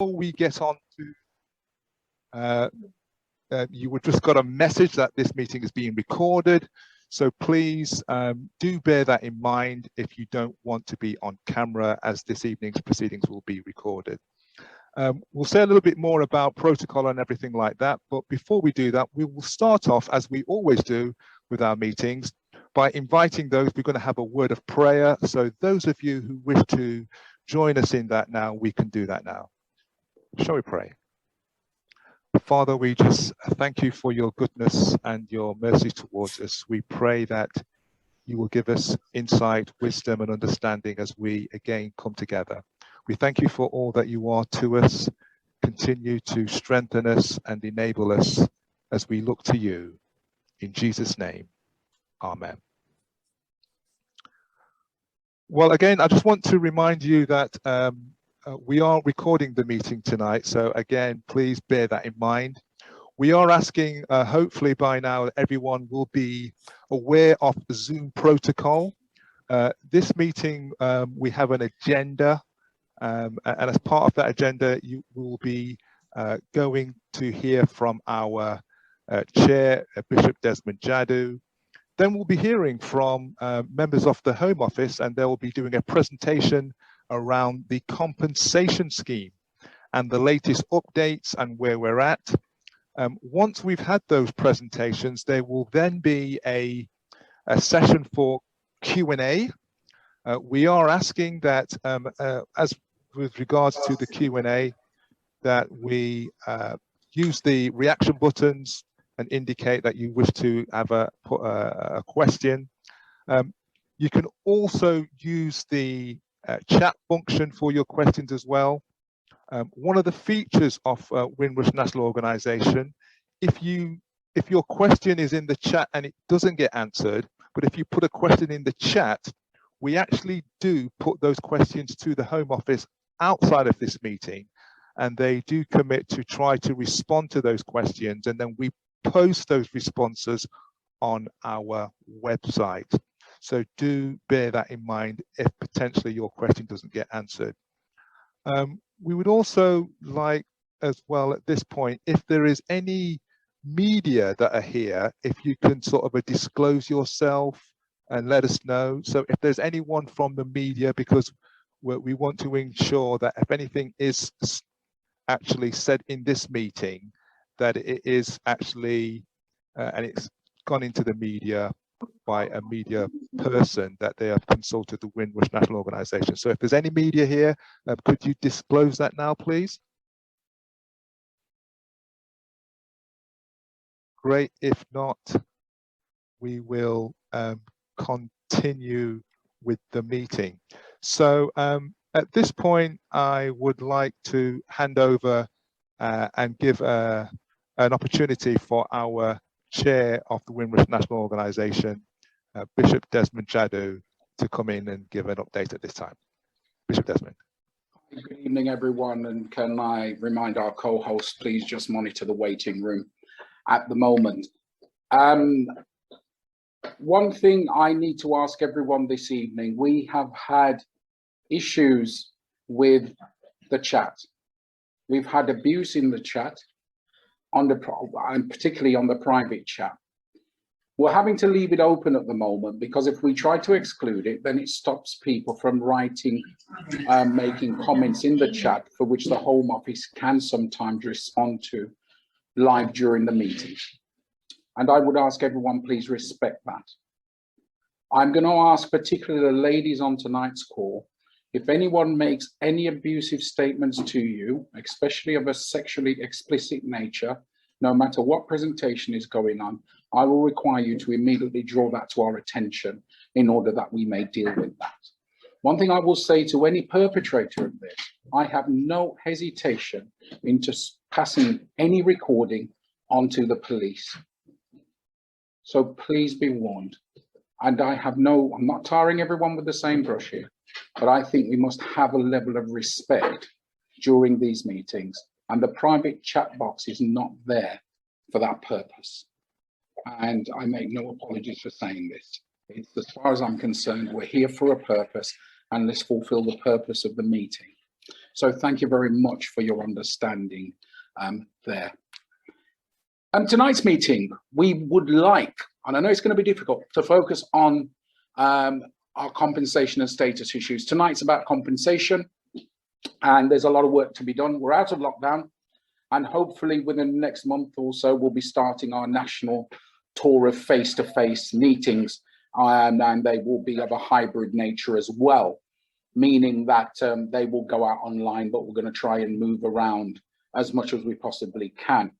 before we get on to, you would just got a message that this meeting is being recorded. So please do bear that in mind if you don't want to be on camera, as this evening's proceedings will be recorded. We'll say a little bit more about protocol and everything like that, but before we do that, we will start off, as we always do with our meetings, by inviting those. We're going to have a word of prayer. So those of you who wish to join us in that now, we can do that now. Shall we pray? Father, we just thank you for your goodness and your mercy towards us. We pray that you will give us insight, wisdom, and understanding as we again come together. We thank you for all that you are to us. Continue to strengthen us and enable us as we look to you. In Jesus' name, amen. Well, again, I just want to remind you that we are recording the meeting tonight. So again, please bear that in mind. We are asking, hopefully by now, everyone will be aware of the Zoom protocol. This meeting, we have an agenda. And as part of that agenda, you will be going to hear from our chair, Bishop Desmond Jadu. Then we'll be hearing from members of the Home Office, and they will be doing a presentation around the compensation scheme and the latest updates and where we're at. Once we've had those presentations, there will then be a session for Q&A. We are asking that, as with regards to the Q&A, that we use the reaction buttons and indicate that you wish to have a question. You can also use the chat function for your questions as well. One of the features of Windrush National Organization, if your question is in the chat and it doesn't get answered, but if you put a question in the chat, we actually do put those questions to the Home Office outside of this meeting, and they do commit to try to respond to those questions, and then we post those responses on our website. So do bear that in mind if potentially your question doesn't get answered. We would also like as well at this point, if there is any media that are here, if you can sort of disclose yourself and let us know. So if there's anyone from the media, because we want to ensure that if anything is actually said in this meeting, that it is actually, and it's gone into the media by a media person, that they have consulted the Windrush National Organization. So if there's any media here, could you disclose that now, please? Great. If not, we will continue with the meeting. So at this point, I would like to hand over and give an opportunity for our chair of the Windrush National Organization, Bishop Desmond Jadu, to come in and give an update at this time. Bishop Desmond. Good evening, everyone, and can I remind our co-hosts, please just monitor the waiting room at the moment. One thing I need to ask everyone this evening, we have had issues with the chat. We've had abuse in the chat, and particularly on the private chat. We're having to leave it open at the moment because if we try to exclude it, then it stops people from writing, making comments in the chat, for which the Home Office can sometimes respond to live during the meeting. And I would ask everyone, please respect that. I'm going to ask particularly the ladies on tonight's call, if anyone makes any abusive statements to you, especially of a sexually explicit nature, no matter what presentation is going on, I will require you to immediately draw that to our attention in order that we may deal with that. One thing I will say to any perpetrator of this, I have no hesitation in just passing any recording onto the police. So please be warned. And I'm not tarring everyone with the same brush here, but I think we must have a level of respect during these meetings. And the private chat box is not there for that purpose. And I make no apologies for saying this. It's, as far as I'm concerned, we're here for a purpose, and let's fulfill the purpose of the meeting. So thank you very much for your understanding there. Tonight's meeting, we would like, and I know it's going to be difficult, to focus on our compensation and status issues. Tonight's about compensation, and there's a lot of work to be done. We're out of lockdown, and hopefully within the next month or so, we'll be starting our national tour of face-to-face meetings, and they will be of a hybrid nature as well, meaning that they will go out online, but we're going to try and move around as much as we possibly can.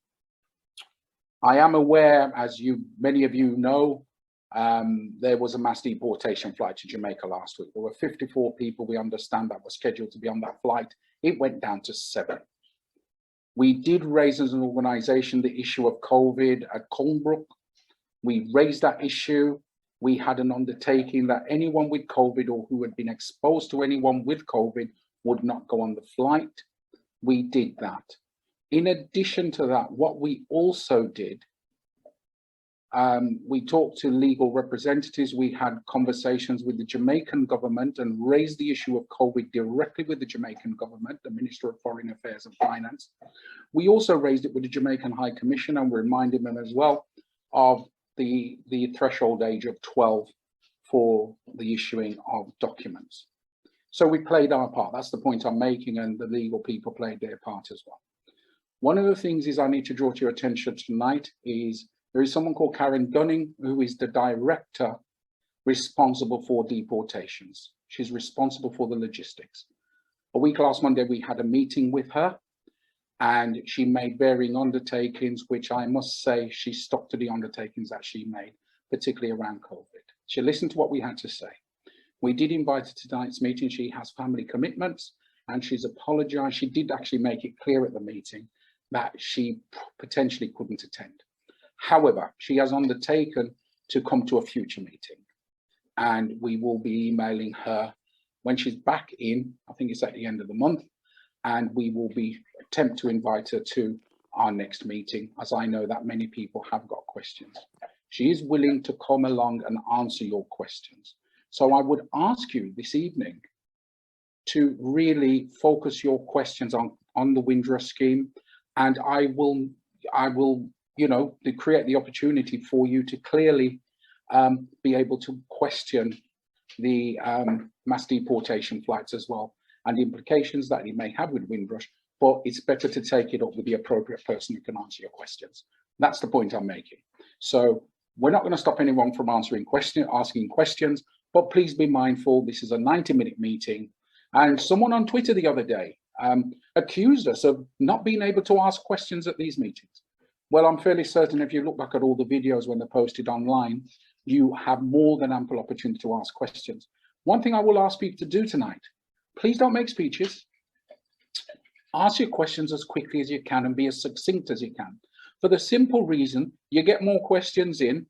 I am aware, as many of you know, there was a mass deportation flight to Jamaica last week. There were 54 people, we understand, that were scheduled to be on that flight. It went down to 7. We did raise as an organisation the issue of COVID at Colnbrook. We raised that issue. We had an undertaking that anyone with COVID or who had been exposed to anyone with COVID would not go on the flight. We did that. In addition to that, what we also did, we talked to legal representatives. We had conversations with the Jamaican government and raised the issue of COVID directly with the Jamaican government, the Minister of Foreign Affairs and Finance. We also raised it with the Jamaican High Commission and reminded them as well of the threshold age of 12 for the issuing of documents. So we played our part. That's the point I'm making, and the legal people played their part as well. One of the things is I need to draw to your attention tonight is there is someone called Karen Gunning, who is the director responsible for deportations. She's responsible for the logistics. A week last Monday, we had a meeting with her, and she made varying undertakings, which I must say she stuck to the undertakings that she made, particularly around COVID. She listened to what we had to say. We did invite her to tonight's meeting. She has family commitments, and she's apologized. She did actually make it clear at the meeting that she potentially couldn't attend. However, she has undertaken to come to a future meeting, and we will be emailing her when she's back in. I think it's at the end of the month, and we will be attempt to invite her to our next meeting, as I know that many people have got questions. She is willing to come along and answer your questions. So I would ask you this evening to really focus your questions on the Windrush scheme, and I will, you know, to create the opportunity for you to clearly be able to question the mass deportation flights as well, and the implications that it may have with Windrush, but it's better to take it up with the appropriate person who can answer your questions. That's the point I'm making. So we're not going to stop anyone from asking questions, but please be mindful, this is a 90-minute meeting. And someone on Twitter the other day accused us of not being able to ask questions at these meetings. Well, I'm fairly certain if you look back at all the videos when they're posted online, you have more than ample opportunity to ask questions. One thing I will ask people to do tonight, please don't make speeches. Ask your questions as quickly as you can and be as succinct as you can. For the simple reason, you get more questions in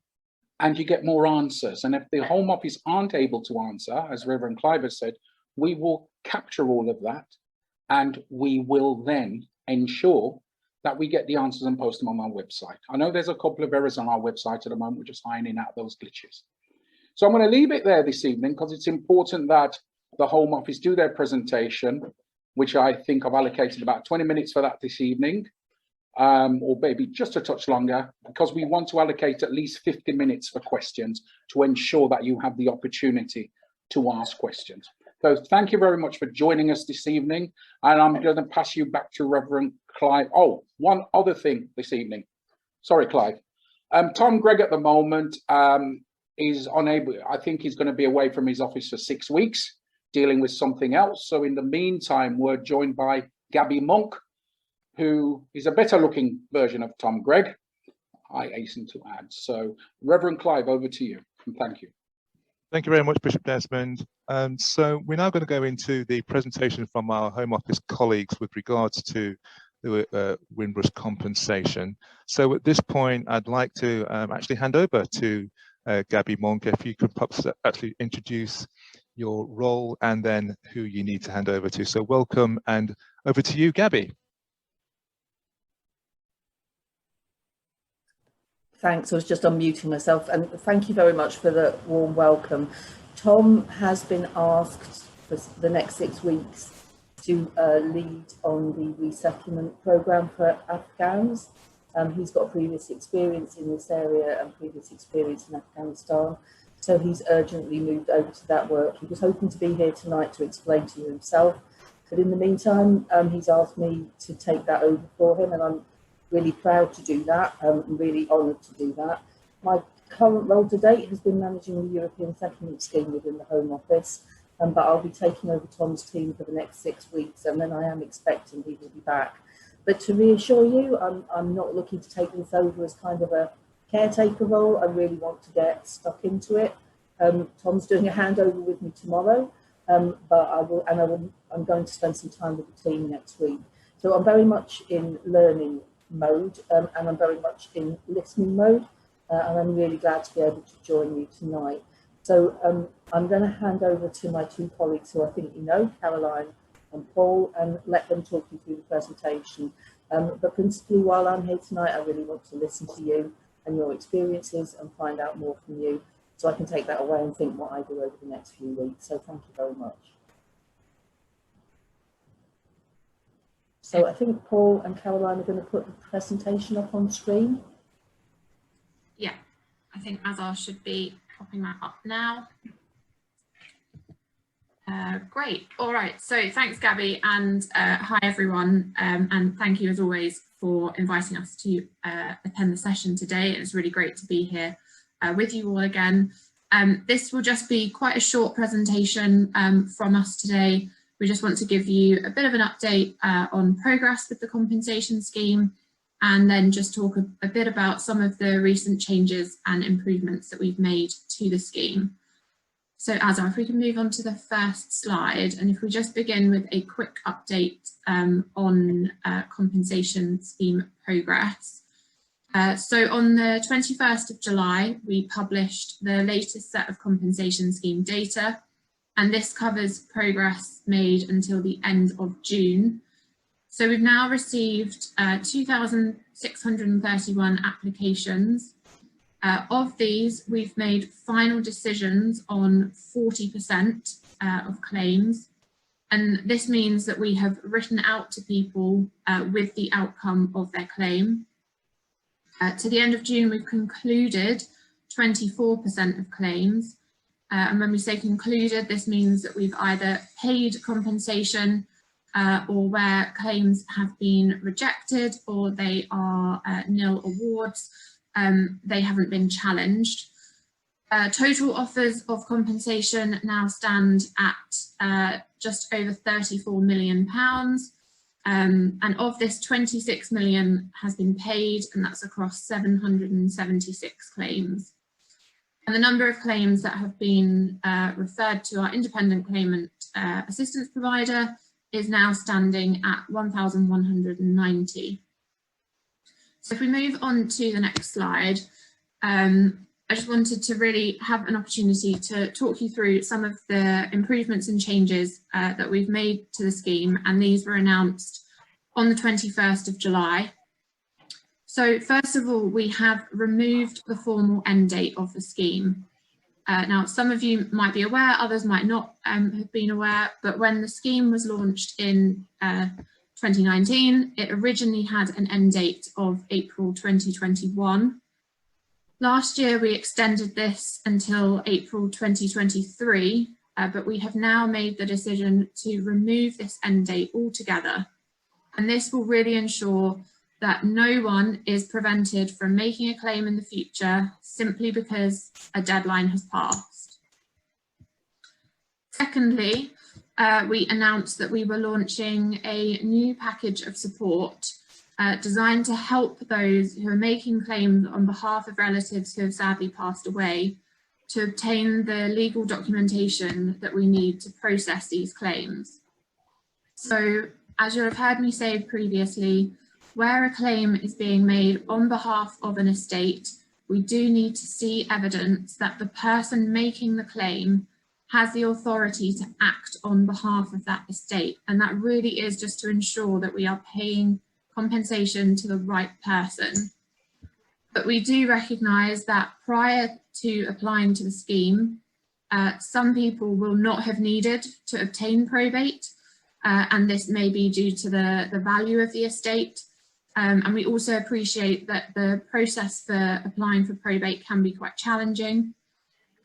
and you get more answers. And if the Home Office aren't able to answer, as Reverend Clive has said, we will capture all of that, and we will then ensure that we get the answers and post them on our website. I know there's a couple of errors on our website at the moment. We're just ironing out those glitches. So I'm going to leave it there this evening because it's important that the Home Office do their presentation, which I think I've allocated about 20 minutes for that this evening, or maybe just a touch longer, because we want to allocate at least 50 minutes for questions to ensure that you have the opportunity to ask questions. So thank you very much for joining us this evening, and I'm going to pass you back to Reverend Clive. Oh, one other thing this evening. Sorry, Clive. Tom Gregg at the moment is unable, I think he's going to be away from his office for 6 weeks, dealing with something else. So in the meantime, we're joined by Gabby Monk, who is a better looking version of Tom Gregg, I hasten to add. So Reverend Clive, over to you, and thank you. Thank you very much, Bishop Desmond. So we're now going to go into the presentation from our Home Office colleagues with regards to the Windrush compensation. So at this point, I'd like to actually hand over to Gabby Monk. If you could perhaps actually introduce your role and then who you need to hand over to. So welcome, and over to you, Gabby. Thanks, I was just unmuting myself, and thank you very much for the warm welcome. Tom has been asked for the next 6 weeks to lead on the resettlement programme for Afghans. He's got previous experience in this area and previous experience in Afghanistan, so he's urgently moved over to that work. He was hoping to be here tonight to explain to you himself, but in the meantime, he's asked me to take that over for him, and I'm really proud to do that. I'm really honoured to do that. My current role to date has been managing the European Settlement Scheme within the Home Office, but I'll be taking over Tom's team for the next 6 weeks, and then I am expecting he will be back. But to reassure you, I'm not looking to take this over as kind of a caretaker role. I really want to get stuck into it. Tom's doing a handover with me tomorrow, but I'm going to spend some time with the team next week. So I'm very much in learning mode, and I'm very much in listening mode, and I'm really glad to be able to join you tonight. So I'm going to hand over to my two colleagues who I think you know, Caroline and Paul, and let them talk you through the presentation. But principally, while I'm here tonight, I really want to listen to you and your experiences and find out more from you, so I can take that away and think what I do over the next few weeks. So thank you very much. So I think Paul and Caroline are going to put the presentation up on screen. Yeah, I think Azar should be popping that up now. Great. All right. So thanks, Gabby, and hi, everyone. And thank you, as always, for inviting us to attend the session today. It's really great to be here with you all again. This will just be quite a short presentation from us today. We just want to give you a bit of an update on progress with the compensation scheme, and then just talk a bit about some of the recent changes and improvements that we've made to the scheme. So Azar, if we can move on to the first slide, and if we just begin with a quick update on compensation scheme progress. So on the 21st of July, we published the latest set of compensation scheme data, and this covers progress made until the end of June. So we've now received 2,631 applications. Of these, we've made final decisions on 40% of claims, and this means that we have written out to people with the outcome of their claim. To the end of June, we've concluded 24% of claims, and when we say concluded, this means that we've either paid compensation or where claims have been rejected or they are nil awards. They haven't been challenged. Total offers of compensation now stand at just over £34 million. And of this, 26 million has been paid, and that's across 776 claims. And the number of claims that have been referred to our independent claimant assistance provider is now standing at 1,190. So if we move on to the next slide, I just wanted to really have an opportunity to talk you through some of the improvements and changes that we've made to the scheme, and these were announced on the 21st of July. So first of all, we have removed the formal end date of the scheme. Now, some of you might be aware, others might not have been aware, but when the scheme was launched in 2019, it originally had an end date of April 2021. Last year, we extended this until April 2023, but we have now made the decision to remove this end date altogether. And this will really ensure that no one is prevented from making a claim in the future simply because a deadline has passed. Secondly, we announced that we were launching a new package of support designed to help those who are making claims on behalf of relatives who have sadly passed away to obtain the legal documentation that we need to process these claims. So, as you have heard me say previously, where a claim is being made on behalf of an estate, we do need to see evidence that the person making the claim has the authority to act on behalf of that estate. And that really is just to ensure that we are paying compensation to the right person. But we do recognise that prior to applying to the scheme, some people will not have needed to obtain probate, and this may be due to the value of the estate. And we also appreciate that the process for applying for probate can be quite challenging.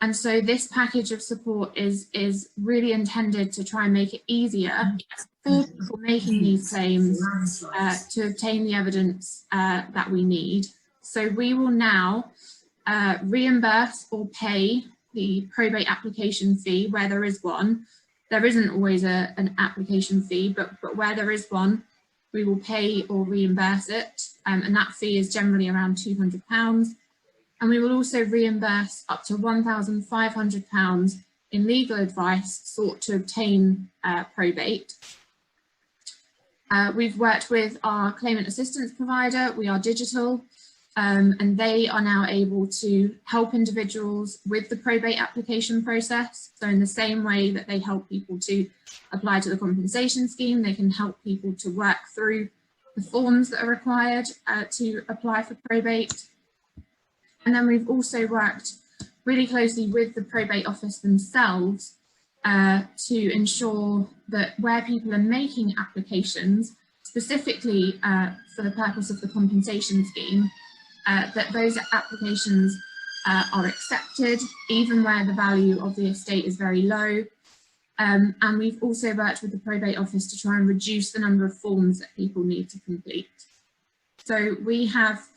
And so this package of support is really intended to try and make it easier for people making these claims to obtain the evidence that we need. So we will now reimburse or pay the probate application fee where there is one. There isn't always an application fee, but where there is one, we will pay or reimburse it. And that fee is generally around £200. And we will also reimburse up to £1,500 in legal advice sought to obtain probate. We've worked with our claimant assistance provider, We Are Digital, and they are now able to help individuals with the probate application process. So in the same way that they help people to apply to the compensation scheme, they can help people to work through the forms that are required to apply for probate. And then we've also worked really closely with the probate office themselves to ensure that where people are making applications, specifically for the purpose of the compensation scheme, that those applications are accepted, even where the value of the estate is very low. And we've also worked with the probate office to try and reduce the number of forms that people need to complete. So we have,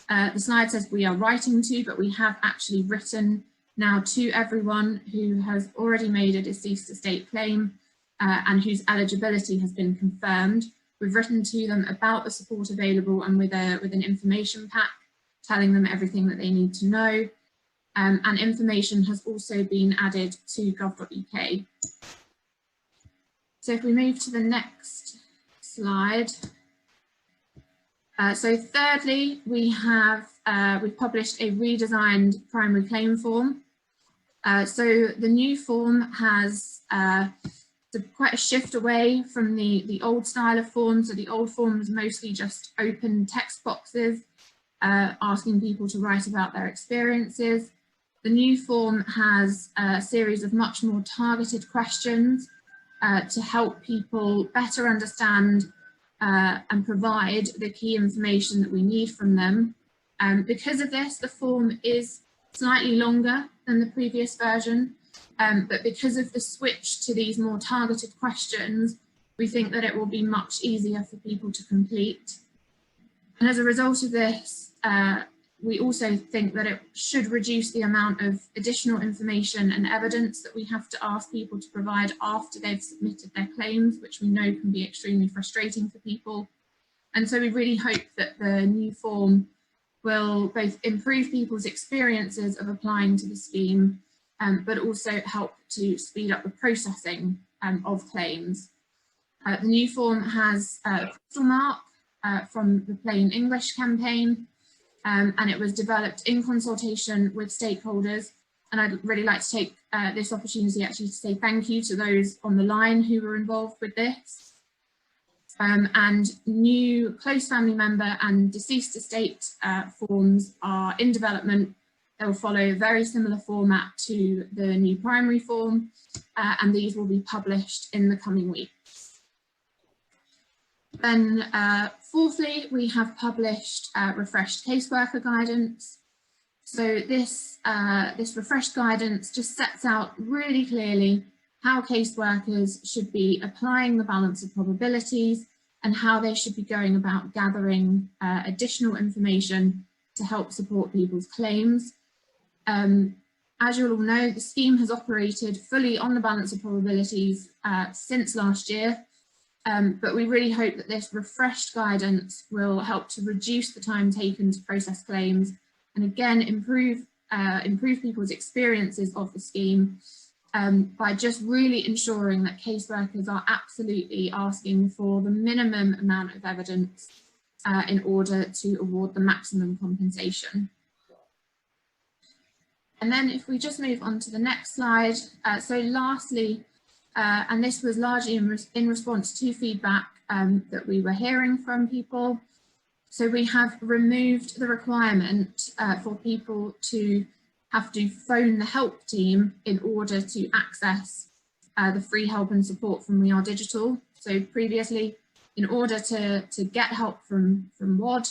the slide says we are writing to, but we have actually written now to everyone who has already made a deceased estate claim and whose eligibility has been confirmed. We've written to them about the support available and with an information pack telling them everything that they need to know. And information has also been added to gov.uk. So if we move to the next slide. So thirdly, we've published a redesigned primary claim form. So the new form has quite a shift away from the old style of form. So the old form was mostly just open text boxes asking people to write about their experiences. The new form has a series of much more targeted questions to help people better understand and provide the key information that we need from them. Because of this, the form is slightly longer than the previous version, but because of the switch to these more targeted questions, we think that it will be much easier for people to complete. And as a result of this, we also think that it should reduce the amount of additional information and evidence that we have to ask people to provide after they've submitted their claims, which we know can be extremely frustrating for people. And so we really hope that the new form will both improve people's experiences of applying to the scheme, but also help to speed up the processing of claims. The new form has a crystal mark from the Plain English campaign, and it was developed in consultation with stakeholders. And I'd really like to take this opportunity actually to say thank you to those on the line who were involved with this. And new close family member and deceased estate forms are in development. They will follow a very similar format to the new primary form, and these will be published in the coming weeks. Then fourthly, we have published refreshed caseworker guidance. So this refreshed guidance just sets out really clearly how caseworkers should be applying the balance of probabilities and how they should be going about gathering additional information to help support people's claims. As you all know, the scheme has operated fully on the balance of probabilities since last year. But we really hope that this refreshed guidance will help to reduce the time taken to process claims and again improve people's experiences of the scheme by just really ensuring that caseworkers are absolutely asking for the minimum amount of evidence in order to award the maximum compensation. And then if we just move on to the next slide. So lastly, and this was largely in response to feedback that we were hearing from people. So we have removed the requirement for people to have to phone the help team in order to access the free help and support from We Are Digital. So previously, in order to get help from WAD,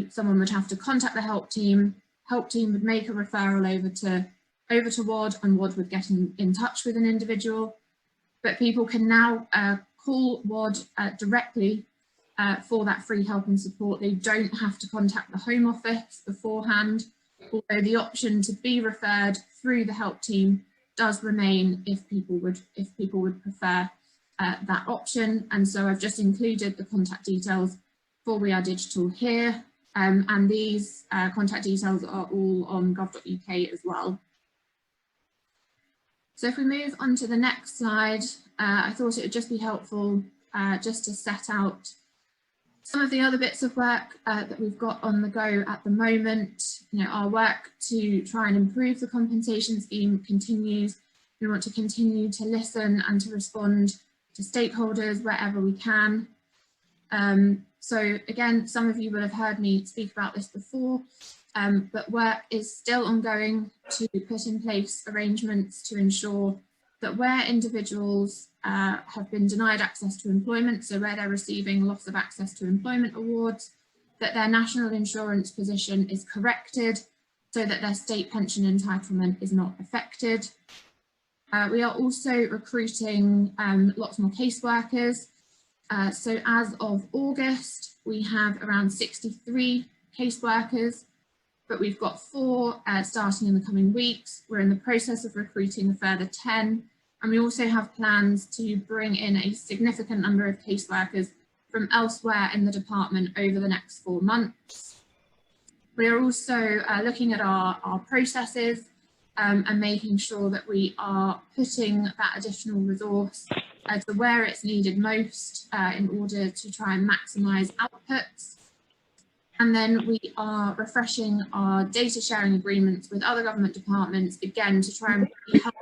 someone would have to contact the help team would make a referral over to WAD, and WAD would get in touch with an individual. But people can now call WAD directly for that free help and support. They don't have to contact the Home Office beforehand, although the option to be referred through the help team does remain if people would prefer that option. And so I've just included the contact details for We Are Digital here, and these contact details are all on gov.uk as well. So if we move on to the next slide, I thought it would just be helpful just to set out some of the other bits of work that we've got on the go at the moment. You know, our work to try and improve the compensation scheme continues. We want to continue to listen and to respond to stakeholders wherever we can. So again, some of you will have heard me speak about this before, but work is still ongoing to put in place arrangements to ensure that where individuals have been denied access to employment, so where they're receiving loss of access to employment awards, that their national insurance position is corrected so that their state pension entitlement is not affected. We are also recruiting lots more caseworkers. So as of August, we have around 63 caseworkers, but we've got 4 starting in the coming weeks. We're in the process of recruiting a further 10. And we also have plans to bring in a significant number of caseworkers from elsewhere in the department over the next 4 months. We are also looking at our processes and making sure that we are putting that additional resource to where it's needed most in order to try and maximise outputs. And then we are refreshing our data sharing agreements with other government departments, again, to try and help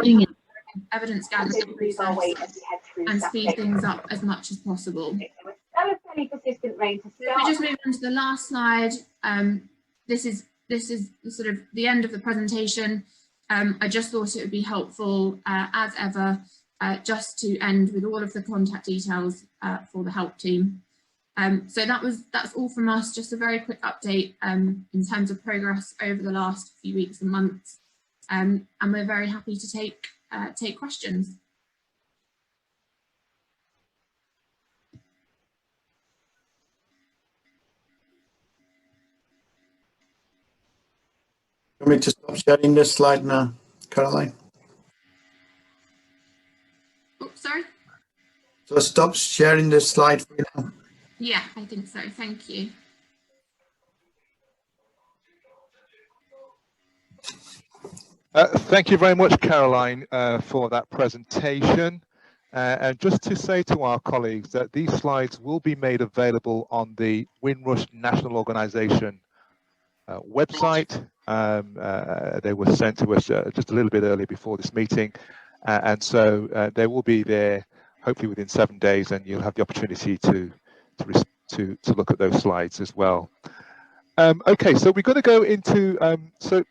evidence gathering process and speed things up as much as possible. If we just move on to the last slide, this is sort of the end of the presentation. I just thought it would be helpful, as ever, just to end with all of the contact details for the help team. So that's all from us. Just a very quick update in terms of progress over the last few weeks and months, and we're very happy to take questions. Want me to stop sharing this slide now, Caroline? Oh, sorry? So stop sharing this slide for you now. Yeah, I think so. Thank you. Thank you very much, Caroline, for that presentation. And just to say to our colleagues that these slides will be made available on the Windrush National Organisation website. They were sent to us just a little bit earlier before this meeting. And so they will be there hopefully within 7 days, and you'll have the opportunity to look at those slides as well. Okay, so we're going to go into, so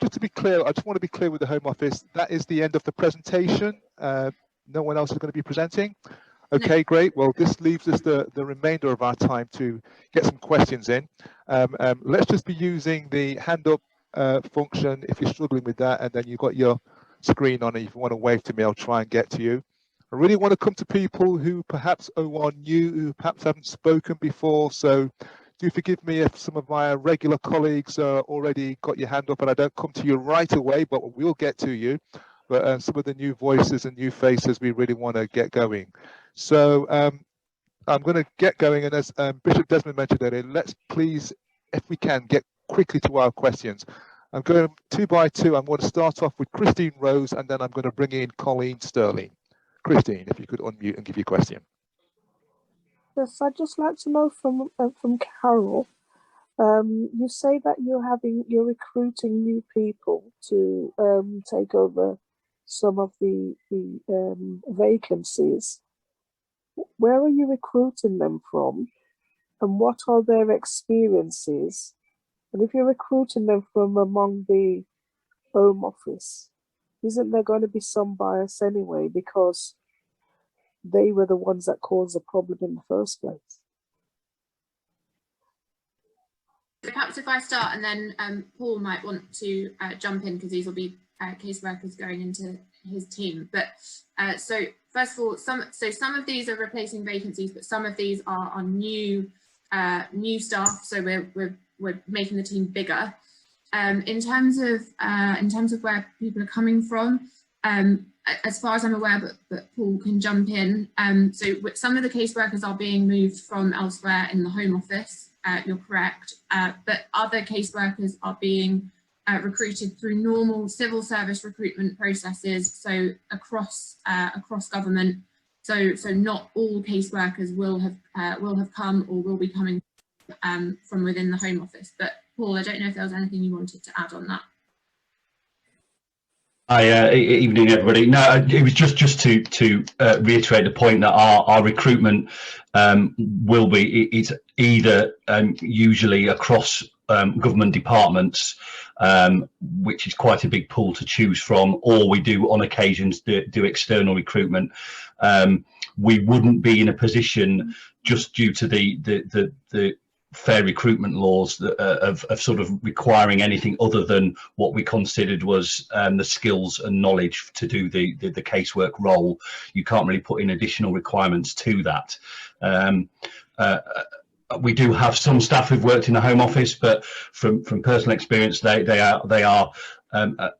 just to be clear, I just want to be clear with the Home Office, that is the end of the presentation. No one else is going to be presenting. Okay, great. Well, this leaves us the remainder of our time to get some questions in. Let's just be using the hand up function if you're struggling with that, and then you've got your screen on, and if you want to wave to me, I'll try and get to you. I really want to come to people who perhaps are new, who perhaps haven't spoken before, so do forgive me if some of my regular colleagues already got your hand up and I don't come to you right away, but we'll get to you. But some of the new voices and new faces, we really want to get going. So I'm going to get going, and as Bishop Desmond mentioned earlier, let's please, if we can, get quickly to our questions. I'm going 2 by 2. I'm going to start off with Christine Rose, and then I'm going to bring in Colleen Sterling. Christine, if you could unmute and give your question. Yes, I'd just like to know from Carol. You say that you're recruiting new people to take over some of the vacancies. Where are you recruiting them from, and what are their experiences? And if you're recruiting them from among the Home Office, isn't there going to be some bias anyway? Because they were the ones that caused the problem in the first place. Perhaps if I start, and then Paul might want to jump in, because these will be caseworkers going into his team. But so first of all, some of these are replacing vacancies, but some of these are new staff. So we're making the team bigger. In terms of where people are coming from, as far as I'm aware, but Paul can jump in. So some of the caseworkers are being moved from elsewhere in the Home Office. You're correct, but other caseworkers are being recruited through normal civil service recruitment processes. So across government. So not all caseworkers will have come or will be coming from within the Home Office. But Paul, I don't know if there was anything you wanted to add on that. Hi, evening everybody. No, it was just to reiterate the point that our recruitment will be, it's either usually across government departments, which is quite a big pool to choose from, or we do on occasions do external recruitment. We wouldn't be in a position, just due to the fair recruitment laws, that, of sort of requiring anything other than what we considered was the skills and knowledge to do the casework role. You can't really put in additional requirements to that. We do have some staff who've worked in the Home Office, but from personal experience, they are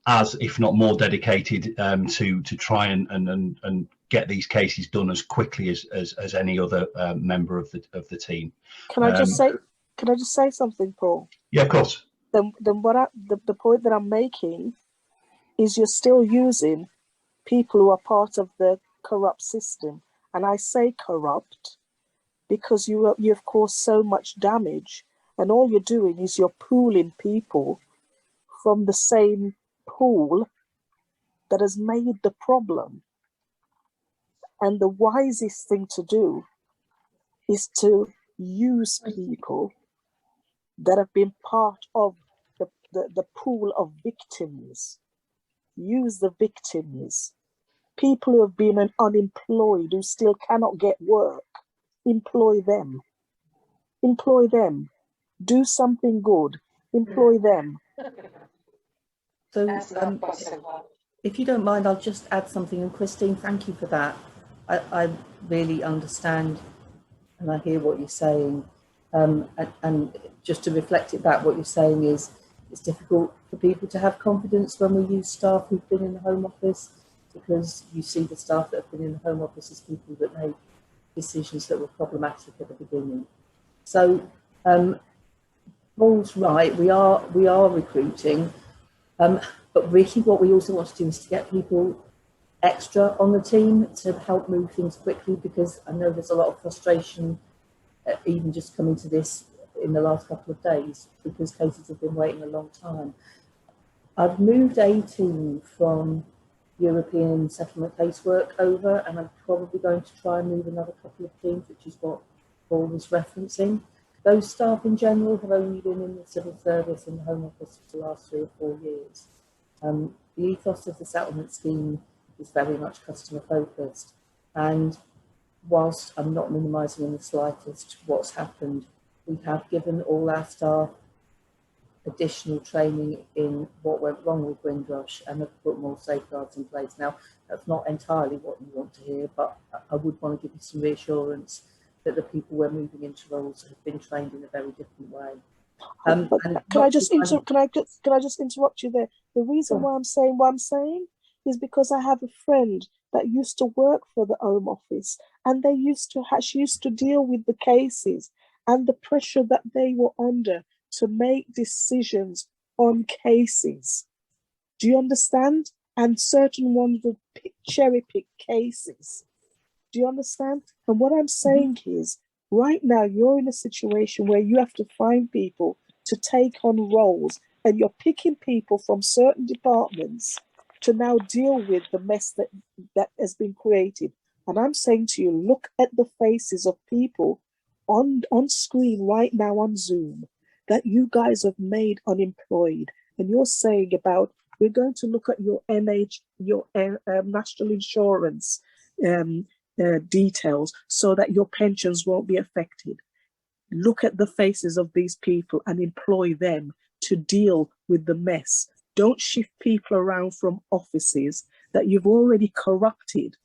as, if not more, dedicated to try and get these cases done as quickly as any other member of the team. Can I just say something, Paul? Yeah, of course. Then the point that I'm making is you're still using people who are part of the corrupt system, and I say corrupt because you've caused so much damage, and all you're doing is you're pooling people from the same pool that has made the problem. And the wisest thing to do is to use people that have been part of the pool of victims. Use the victims. People who have been unemployed, who still cannot get work. Employ them. Employ them. Do something good. Employ them. So if you don't mind, I'll just add something. And Christine, thank you for that. I really understand and I hear what you're saying. And just to reflect it back, what you're saying is it's difficult for people to have confidence when we use staff who've been in the Home Office, because you see the staff that have been in the Home Office as people that made decisions that were problematic at the beginning. So Paul's right, we are recruiting, but really what we also want to do is to get people extra on the team to help move things quickly, because I know there's a lot of frustration even just coming to this in the last couple of days because cases have been waiting a long time. I've moved a team from European settlement casework over, and I'm probably going to try and move another couple of teams, which is what Paul was referencing. Those staff in general have only been in the civil service and the Home Office for the last 3 or 4 years. The ethos of the settlement scheme is very much customer focused, and whilst I'm not minimising in the slightest what's happened, we have given all our staff additional training in what went wrong with Windrush and have put more safeguards in place. Now, that's not entirely what you want to hear, but I would want to give you some reassurance that the people we're moving into roles have been trained in a very different way. Can I just interrupt you there? The reason why I'm saying what I'm saying is because I have a friend that used to work for the Home Office, and she used to deal with the cases and the pressure that they were under to make decisions on cases. Do you understand? And certain ones would cherry pick cases. Do you understand? And what I'm saying is, right now you're in a situation where you have to find people to take on roles, and you're picking people from certain departments to now deal with the mess that has been created. And I'm saying to you, look at the faces of people on screen right now on Zoom that you guys have made unemployed. And you're saying about, we're going to look at your national insurance, details so that your pensions won't be affected. Look at the faces of these people and employ them to deal with the mess. Don't shift people around from offices that you've already corrupted.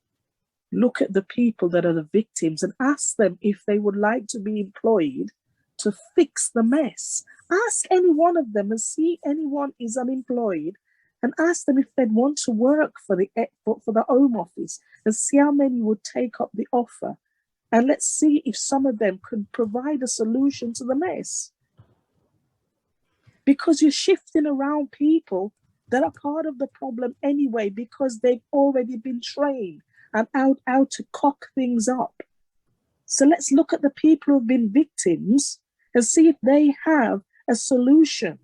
Look at the people that are the victims and ask them if they would like to be employed to fix the mess. Ask any one of them and see anyone is unemployed and ask them if they'd want to work for the Home Office and see how many would take up the offer. And let's see if some of them could provide a solution to the mess. Because you're shifting around people that are part of the problem anyway, because they've already been trained and how to cock things up. So let's look at the people who've been victims and see if they have a solution.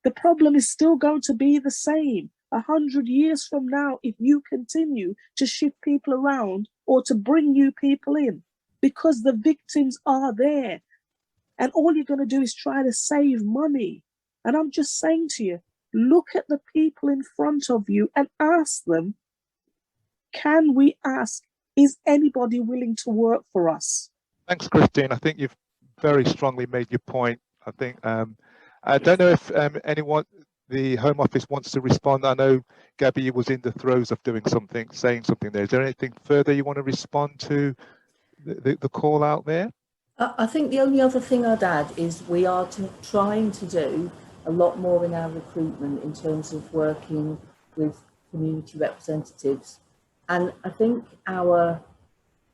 The problem is still going to be the same 100 years from now if you continue to shift people around or to bring new people in, because the victims are there. And all you're going to do is try to save money. And I'm just saying to you, look at the people in front of you and ask them, can we ask, is anybody willing to work for us? Thanks, Christine. I think you've very strongly made your point. I think, I don't know if anyone, the Home Office wants to respond. I know Gabby was in the throes of doing something, saying something there. Is there anything further you want to respond to the call out there? I think the only other thing I'd add is we are trying to do a lot more in our recruitment in terms of working with community representatives. And I think our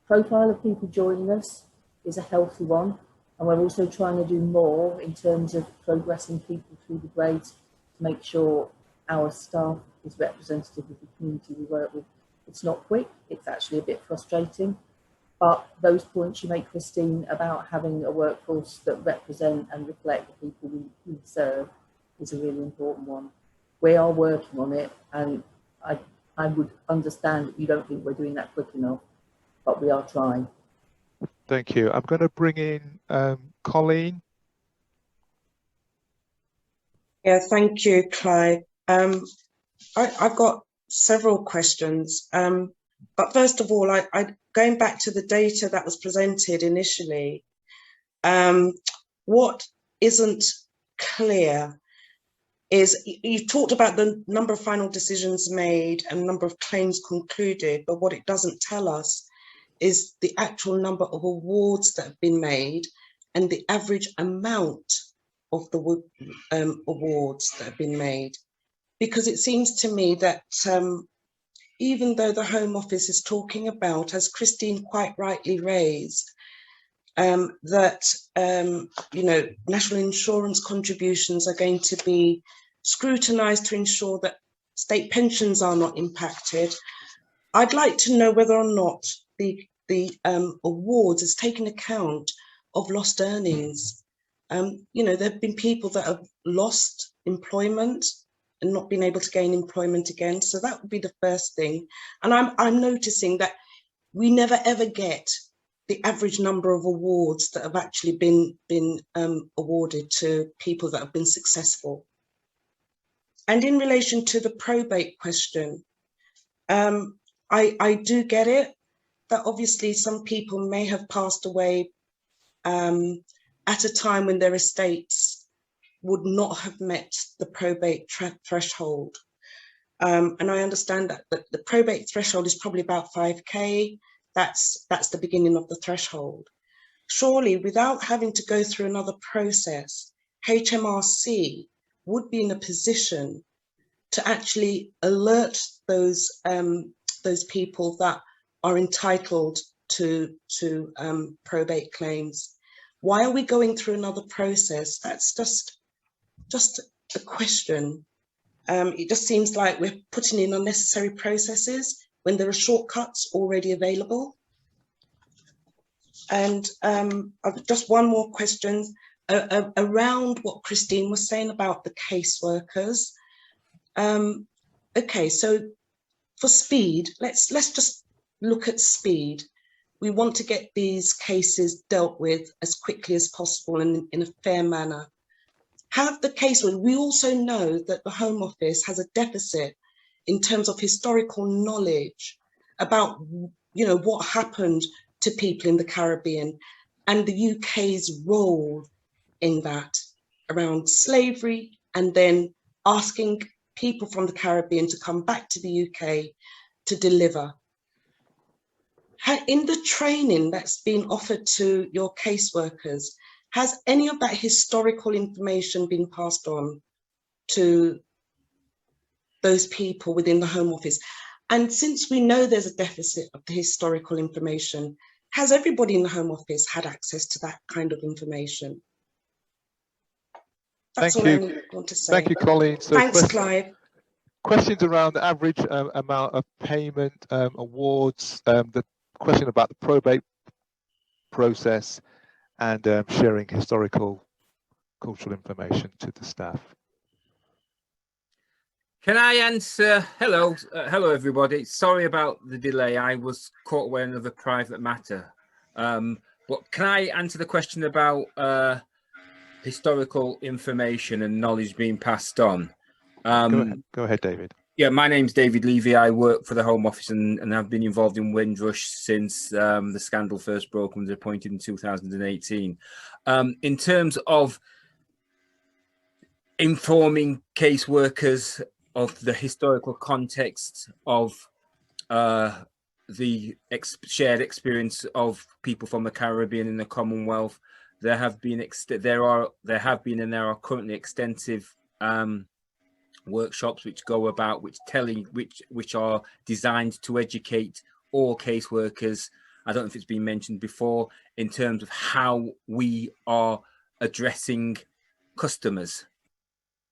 profile of people joining us is a healthy one. And we're also trying to do more in terms of progressing people through the grades to make sure our staff is representative of the community we work with. It's not quick, it's actually a bit frustrating. But those points you make, Christine, about having a workforce that represent and reflect the people we serve is a really important one. We are working on it, and I would understand that you don't think we're doing that quick enough, but we are trying. Thank you. I'm going to bring in Colleen. Yeah, thank you, Clyde. I've got several questions. But first of all, going back to the data that was presented initially, what isn't clear is you talked about the number of final decisions made and number of claims concluded, but what it doesn't tell us is the actual number of awards that have been made and the average amount of the awards that have been made. Because it seems to me that even though the Home Office is talking about, as Christine quite rightly raised, that national insurance contributions are going to be scrutinised to ensure that state pensions are not impacted, I'd like to know whether or not the awards has taken account of lost earnings. There have been people that have lost employment and not been able to gain employment again. So that would be the first thing. And I'm noticing that we never ever get the average number of awards that have actually been awarded to people that have been successful. And in relation to the probate question, I do get it that obviously some people may have passed away at a time when their estates would not have met the probate threshold. And I understand that the probate threshold is probably about 5K. That's the beginning of the threshold. Surely, without having to go through another process, HMRC would be in a position to actually alert those people that are entitled to probate claims. Why are we going through another process? That's just a question. It just seems like we're putting in unnecessary processes when there are shortcuts already available. And just one more question around what Christine was saying about the caseworkers. Okay, so for speed, let's just look at speed. We want to get these cases dealt with as quickly as possible and in a fair manner. Have the caseworker, we also know that the Home Office has a deficit in terms of historical knowledge about, you know, what happened to people in the Caribbean and the UK's role in that around slavery, and then asking people from the Caribbean to come back to the UK to deliver. In the training that's been offered to your caseworkers, has any of that historical information been passed on to those people within the Home Office? And since we know there's a deficit of the historical information, has everybody in the Home Office had access to that kind of information? That's Thank all you. I want to say. Thank you, Colleen. So Thanks, Clive. questions around the average amount of payment, awards, the question about the probate process, and sharing historical cultural information to the staff. Can I answer? Hello, hello everybody. Sorry about the delay. I was caught away in another private matter. But can I answer the question about historical information and knowledge being passed on? Go ahead, David. Yeah, my name's David Levy. I work for the Home Office and I've been involved in Windrush since the scandal first broke and was appointed in 2018. In terms of informing caseworkers of the historical context of the shared experience of people from the Caribbean and the Commonwealth, there have been and there are currently extensive workshops which go about which are designed to educate all caseworkers. I don't know if it's been mentioned before, in terms of how we are addressing customers.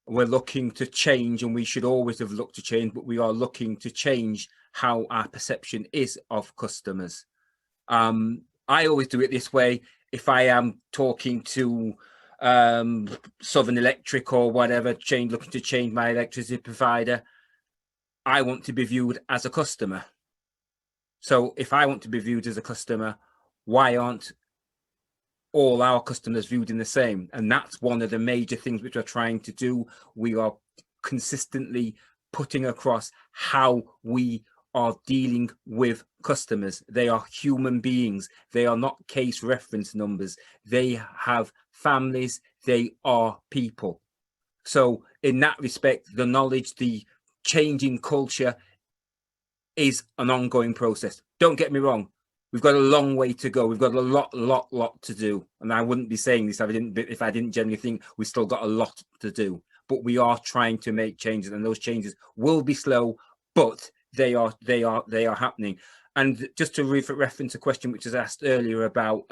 We're looking to change, and we should always have looked to change, but we are looking to change how our perception is of customers. I always do it this way. If I am talking to Southern Electric or whatever, looking to change my electricity provider, I want to be viewed as a customer. So if I want to be viewed as a customer, why aren't all our customers viewed in the same? And that's one of the major things which we're trying to do. We are consistently putting across how we are dealing with customers. They are human beings. They are not case reference numbers. They have families. They are people. So in that respect, the knowledge, the changing culture is an ongoing process. Don't get me wrong. We've got a long way to go. We've got a lot to do. And I wouldn't be saying this if I didn't generally think we've still got a lot to do. But we are trying to make changes, and those changes will be slow, but they are happening. And just to reference a question which was asked earlier about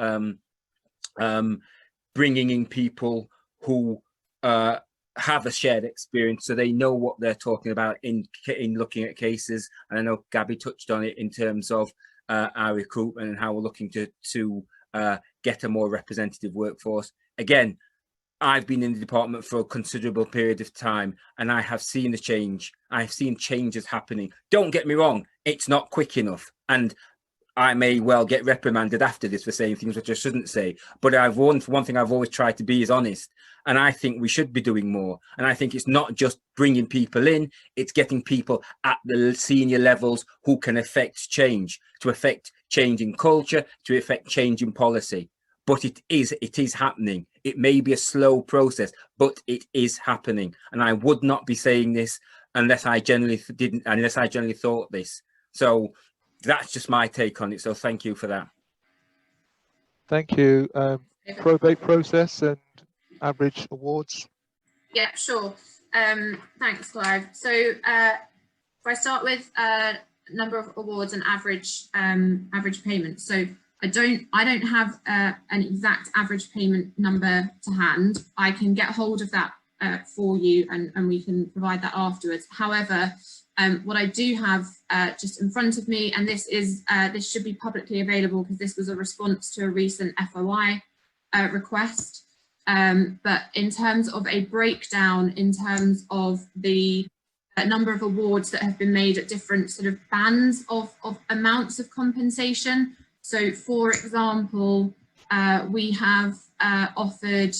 bringing in people who have a shared experience, so they know what they're talking about in looking at cases. And I know Gabby touched on it in terms of our recruitment and how we're looking to get a more representative workforce. Again, I've been in the department for a considerable period of time, and I have seen the change. I've seen changes happening. Don't get me wrong, it's not quick enough. And I may well get reprimanded after this for saying things which I shouldn't say. But one thing I've always tried to be is honest. And I think we should be doing more. And I think it's not just bringing people in, it's getting people at the senior levels who can affect change, to affect change in culture, to affect change in policy. But it is happening. It may be a slow process, but it is happening. And I would not be saying this unless I generally thought this. So that's just my take on it. So thank you for that. Thank you. Probate process and average awards. Yeah, sure. Thanks, Clive. So if I start with number of awards and average payments. So I don't have an exact average payment number to hand. I can get hold of that for you, and we can provide that afterwards. However, what I do have just in front of me, and this should be publicly available because this was a response to a recent FOI request. But in terms of a breakdown, in terms of the number of awards that have been made at different sort of bands of amounts of compensation. So, for example, we have offered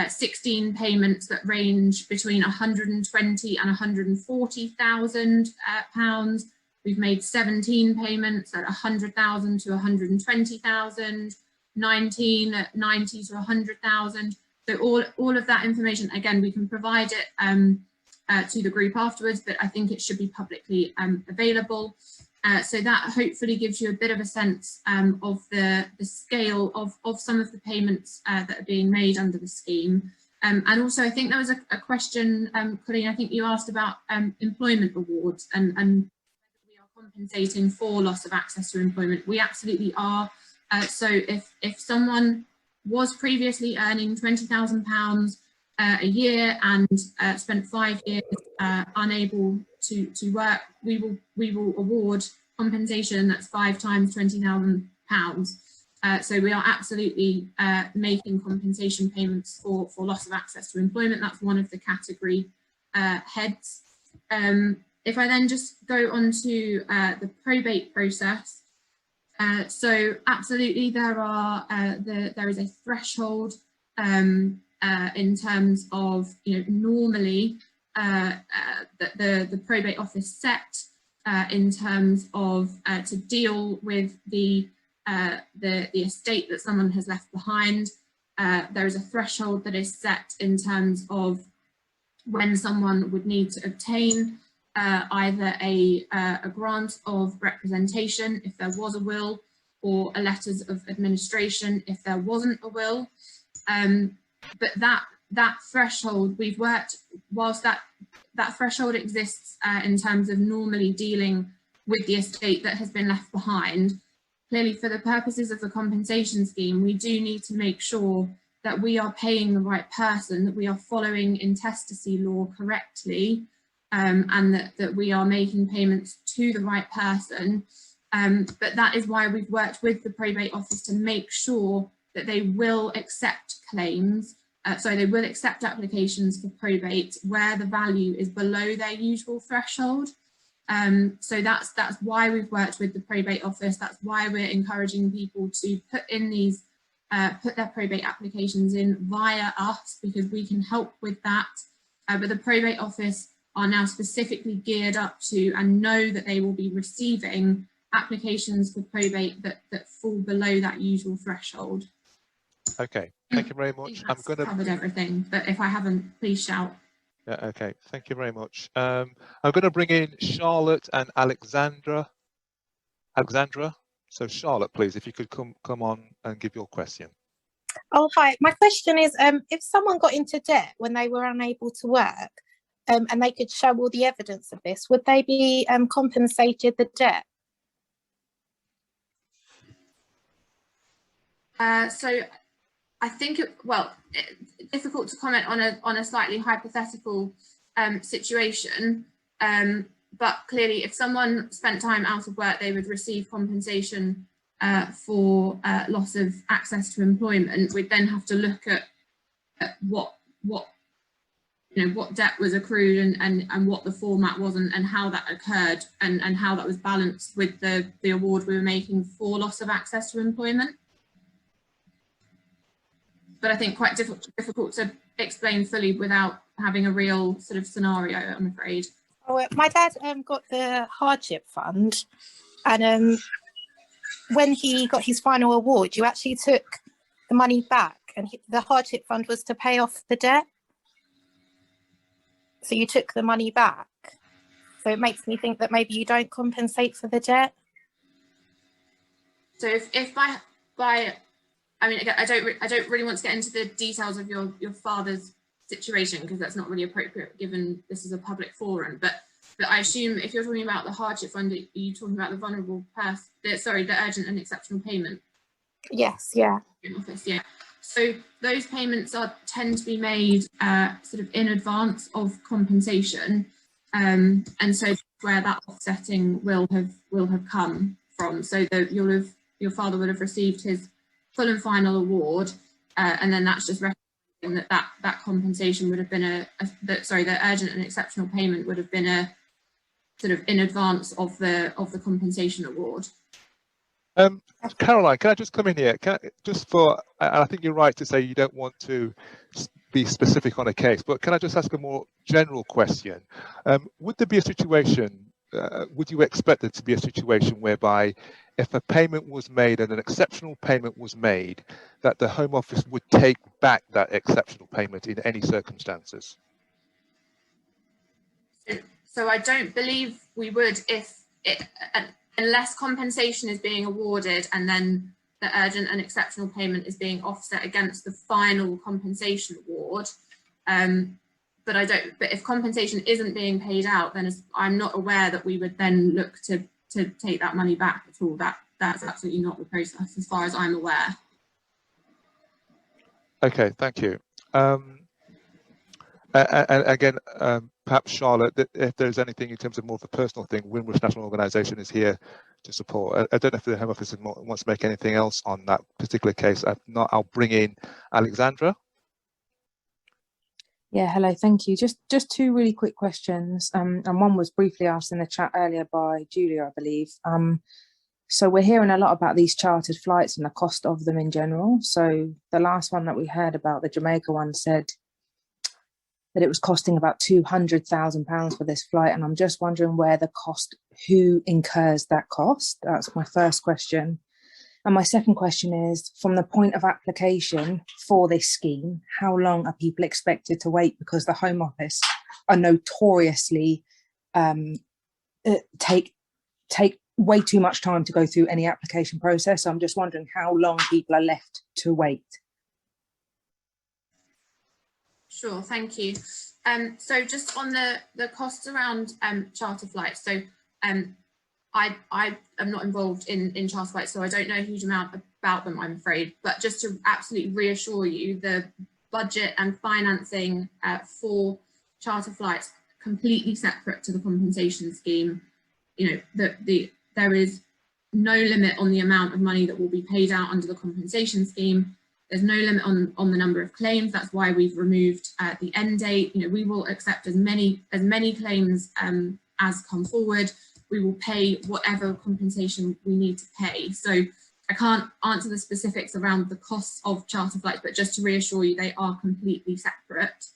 16 payments that range between 120 and 140,000 pounds. We've made 17 payments at 100,000 to 120,000, 19 at 90 to 100,000. So all of that information, again, we can provide it to the group afterwards, but I think it should be publicly available. So that hopefully gives you a bit of a sense of the scale of some of the payments that are being made under the scheme. And also, I think there was a question, Colleen, I think you asked about employment awards and we are compensating for loss of access to employment. We absolutely are. So if someone was previously earning £20,000 a year and spent 5 years unable to work, we will award compensation that's 5 times £20,000. So we are absolutely making compensation payments for loss of access to employment. That's one of the category heads. If I then just go on to the probate process, so absolutely there is a threshold in terms of, normally the probate office set in terms of to deal with the estate that someone has left behind. There is a threshold that is set in terms of when someone would need to obtain either a grant of representation if there was a will, or a letters of administration if there wasn't a will. But that threshold, we've worked, whilst that threshold exists in terms of normally dealing with the estate that has been left behind, clearly for the purposes of the compensation scheme, we do need to make sure that we are paying the right person, that we are following intestacy law correctly, and that we are making payments to the right person. But that is why we've worked with the probate office to make sure that they will accept claims, so they will accept applications for probate where the value is below their usual threshold. So that's why we've worked with the probate office. That's why we're encouraging people to put in these, put their probate applications in via us, because we can help with that. But the probate office are now specifically geared up to and know that they will be receiving applications for probate that fall below that usual threshold. Okay, thank you very much. I'm going to covered everything, but if I haven't, please shout. Yeah, okay, thank you very much. I'm going to bring in Charlotte and Alexandra. So Charlotte, please, if you could come on and give your question. Oh, hi. My question is, if someone got into debt when they were unable to work, and they could show all the evidence of this, would they be compensated the debt? So I think it's difficult to comment on a slightly hypothetical situation, but clearly if someone spent time out of work, they would receive compensation for loss of access to employment. We'd then have to look at what debt was accrued and what the format was and how that occurred and how that was balanced with the award we were making for loss of access to employment. But I think quite difficult to explain fully without having a real sort of scenario, I'm afraid. Oh, my dad got the hardship fund, and when he got his final award, you actually took the money back, and the hardship fund was to pay off the debt. So you took the money back. So it makes me think that maybe you don't compensate for the debt. So if by I mean, again, I don't really want to get into the details of your father's situation, because that's not really appropriate given this is a public forum. But I assume if you're talking about the hardship fund, are you talking about the vulnerable person? The urgent and exceptional payment. Yes. Yeah. Office, yeah. So those payments tend to be made sort of in advance of compensation, and so that's where that offsetting will have come from. So your father would have received his full and final award, and then that's just recognizing that compensation would have been the urgent and exceptional payment would have been a sort of in advance of the compensation award. Caroline, can I just come in here? I think you're right to say you don't want to be specific on a case, but can I just ask a more general question? Would there be a situation would you expect there to be a situation whereby if a payment was made and an exceptional payment was made, that the Home Office would take back that exceptional payment in any circumstances? So I don't believe we would unless compensation is being awarded and then the urgent and exceptional payment is being offset against the final compensation award. But if compensation isn't being paid out, then I'm not aware that we would then look to take that money back at all. That's absolutely not the process as far as I'm aware. Okay, thank you. And again, perhaps Charlotte, if there's anything in terms of more of a personal thing, Windrush National Organisation is here to support. I don't know if the Home Office wants to make anything else on that particular case. If not, I'll bring in Alexandra. Yeah, hello, thank you. Just two really quick questions. And one was briefly asked in the chat earlier by Julia, I believe. So we're hearing a lot about these chartered flights and the cost of them in general. So the last one that we heard about, the Jamaica one, said that it was costing about £200,000 for this flight. And I'm just wondering who incurs that cost? That's my first question. And my second question is, from the point of application for this scheme, how long are people expected to wait? Because the Home Office are notoriously take way too much time to go through any application process. So I'm just wondering how long people are left to wait. Sure, thank you. So just on the costs around charter flights. So I am not involved in charter flights, so I don't know a huge amount about them, I'm afraid. But just to absolutely reassure you, the budget and financing for charter flights completely separate to the compensation scheme. You know, there is no limit on the amount of money that will be paid out under the compensation scheme. There's no limit on the number of claims. That's why we've removed the end date. You know, we will accept as many claims as come forward. We will pay whatever compensation we need to pay. So I can't answer the specifics around the costs of charter flights, but just to reassure you, they are completely separate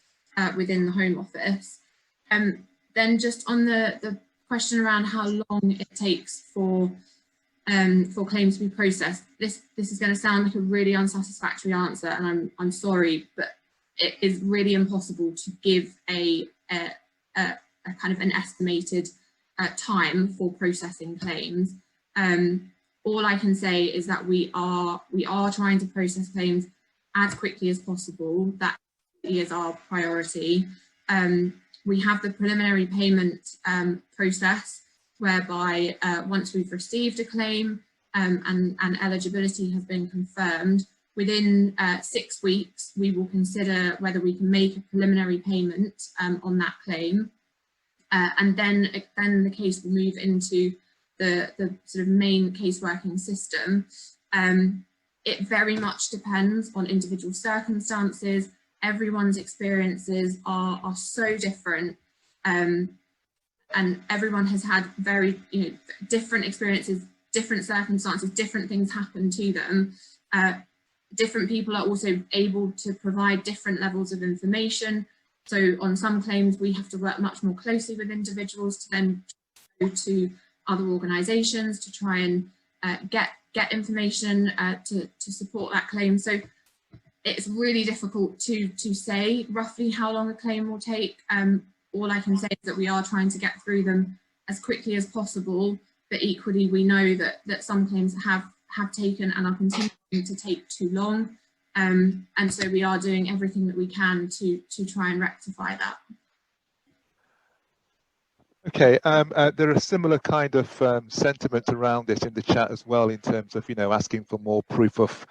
within the Home Office. Then just on the question around how long it takes for claims to be processed, this is going to sound like a really unsatisfactory answer, and I'm sorry, but it is really impossible to give a kind of an estimated time for processing claims. All I can say is that we are trying to process claims as quickly as possible. That is our priority. We have the preliminary payment process, whereby once we've received a claim and eligibility has been confirmed, within 6 weeks, we will consider whether we can make a preliminary payment on that claim. And then the case will move into the sort of main case working system. It very much depends on individual circumstances. Everyone's experiences are so different, and everyone has had very different experiences, different circumstances, different things happen to them. Different people are also able to provide different levels of information. So on some claims, we have to work much more closely with individuals to then go to other organisations to try and get information to support that claim. So it's really difficult to say roughly how long a claim will take. All I can say is that we are trying to get through them as quickly as possible, but equally we know that some claims have taken and are continuing to take too long. And so we are doing everything that we can to try and rectify that. Okay, there are similar kind of sentiments around this in the chat as well, in terms of asking for more proof of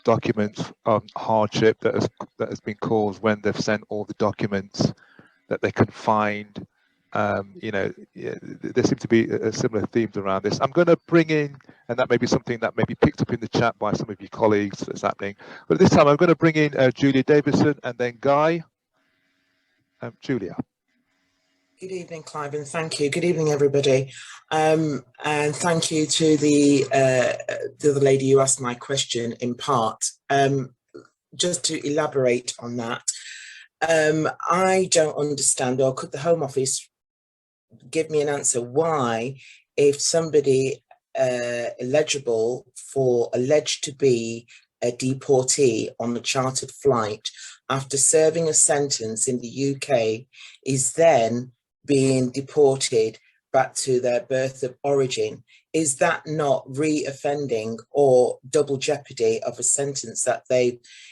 documents on hardship that has been caused when they've sent all the documents that they can find. There seem to be similar themes around this. I'm going to bring in, and that may be something that may be picked up in the chat by some of your colleagues that's happening, but this time I'm going to bring in Julia Davison and then Guy. Julia. Good evening, Clive, and thank you. Good evening, everybody. And thank you to the other lady who asked my question in part. Just to elaborate on that, I don't understand, or could the Home Office give me an answer why, if somebody eligible for alleged to be a deportee on a chartered flight after serving a sentence in the UK is then being deported back to their birth of origin, is that not re-offending or double jeopardy of a sentence that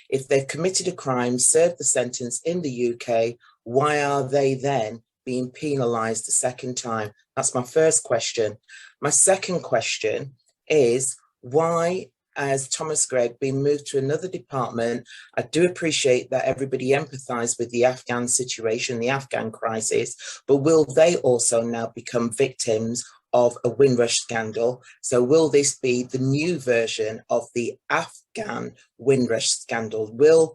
if they've committed a crime, served the sentence in the UK, why are they then being penalised a second time? That's my first question. My second question is why, as Thomas Gregg, being moved to another department? I do appreciate that everybody empathised with the Afghan situation, the Afghan crisis, but will they also now become victims of a Windrush scandal? So will this be the new version of the Afghan Windrush scandal? Will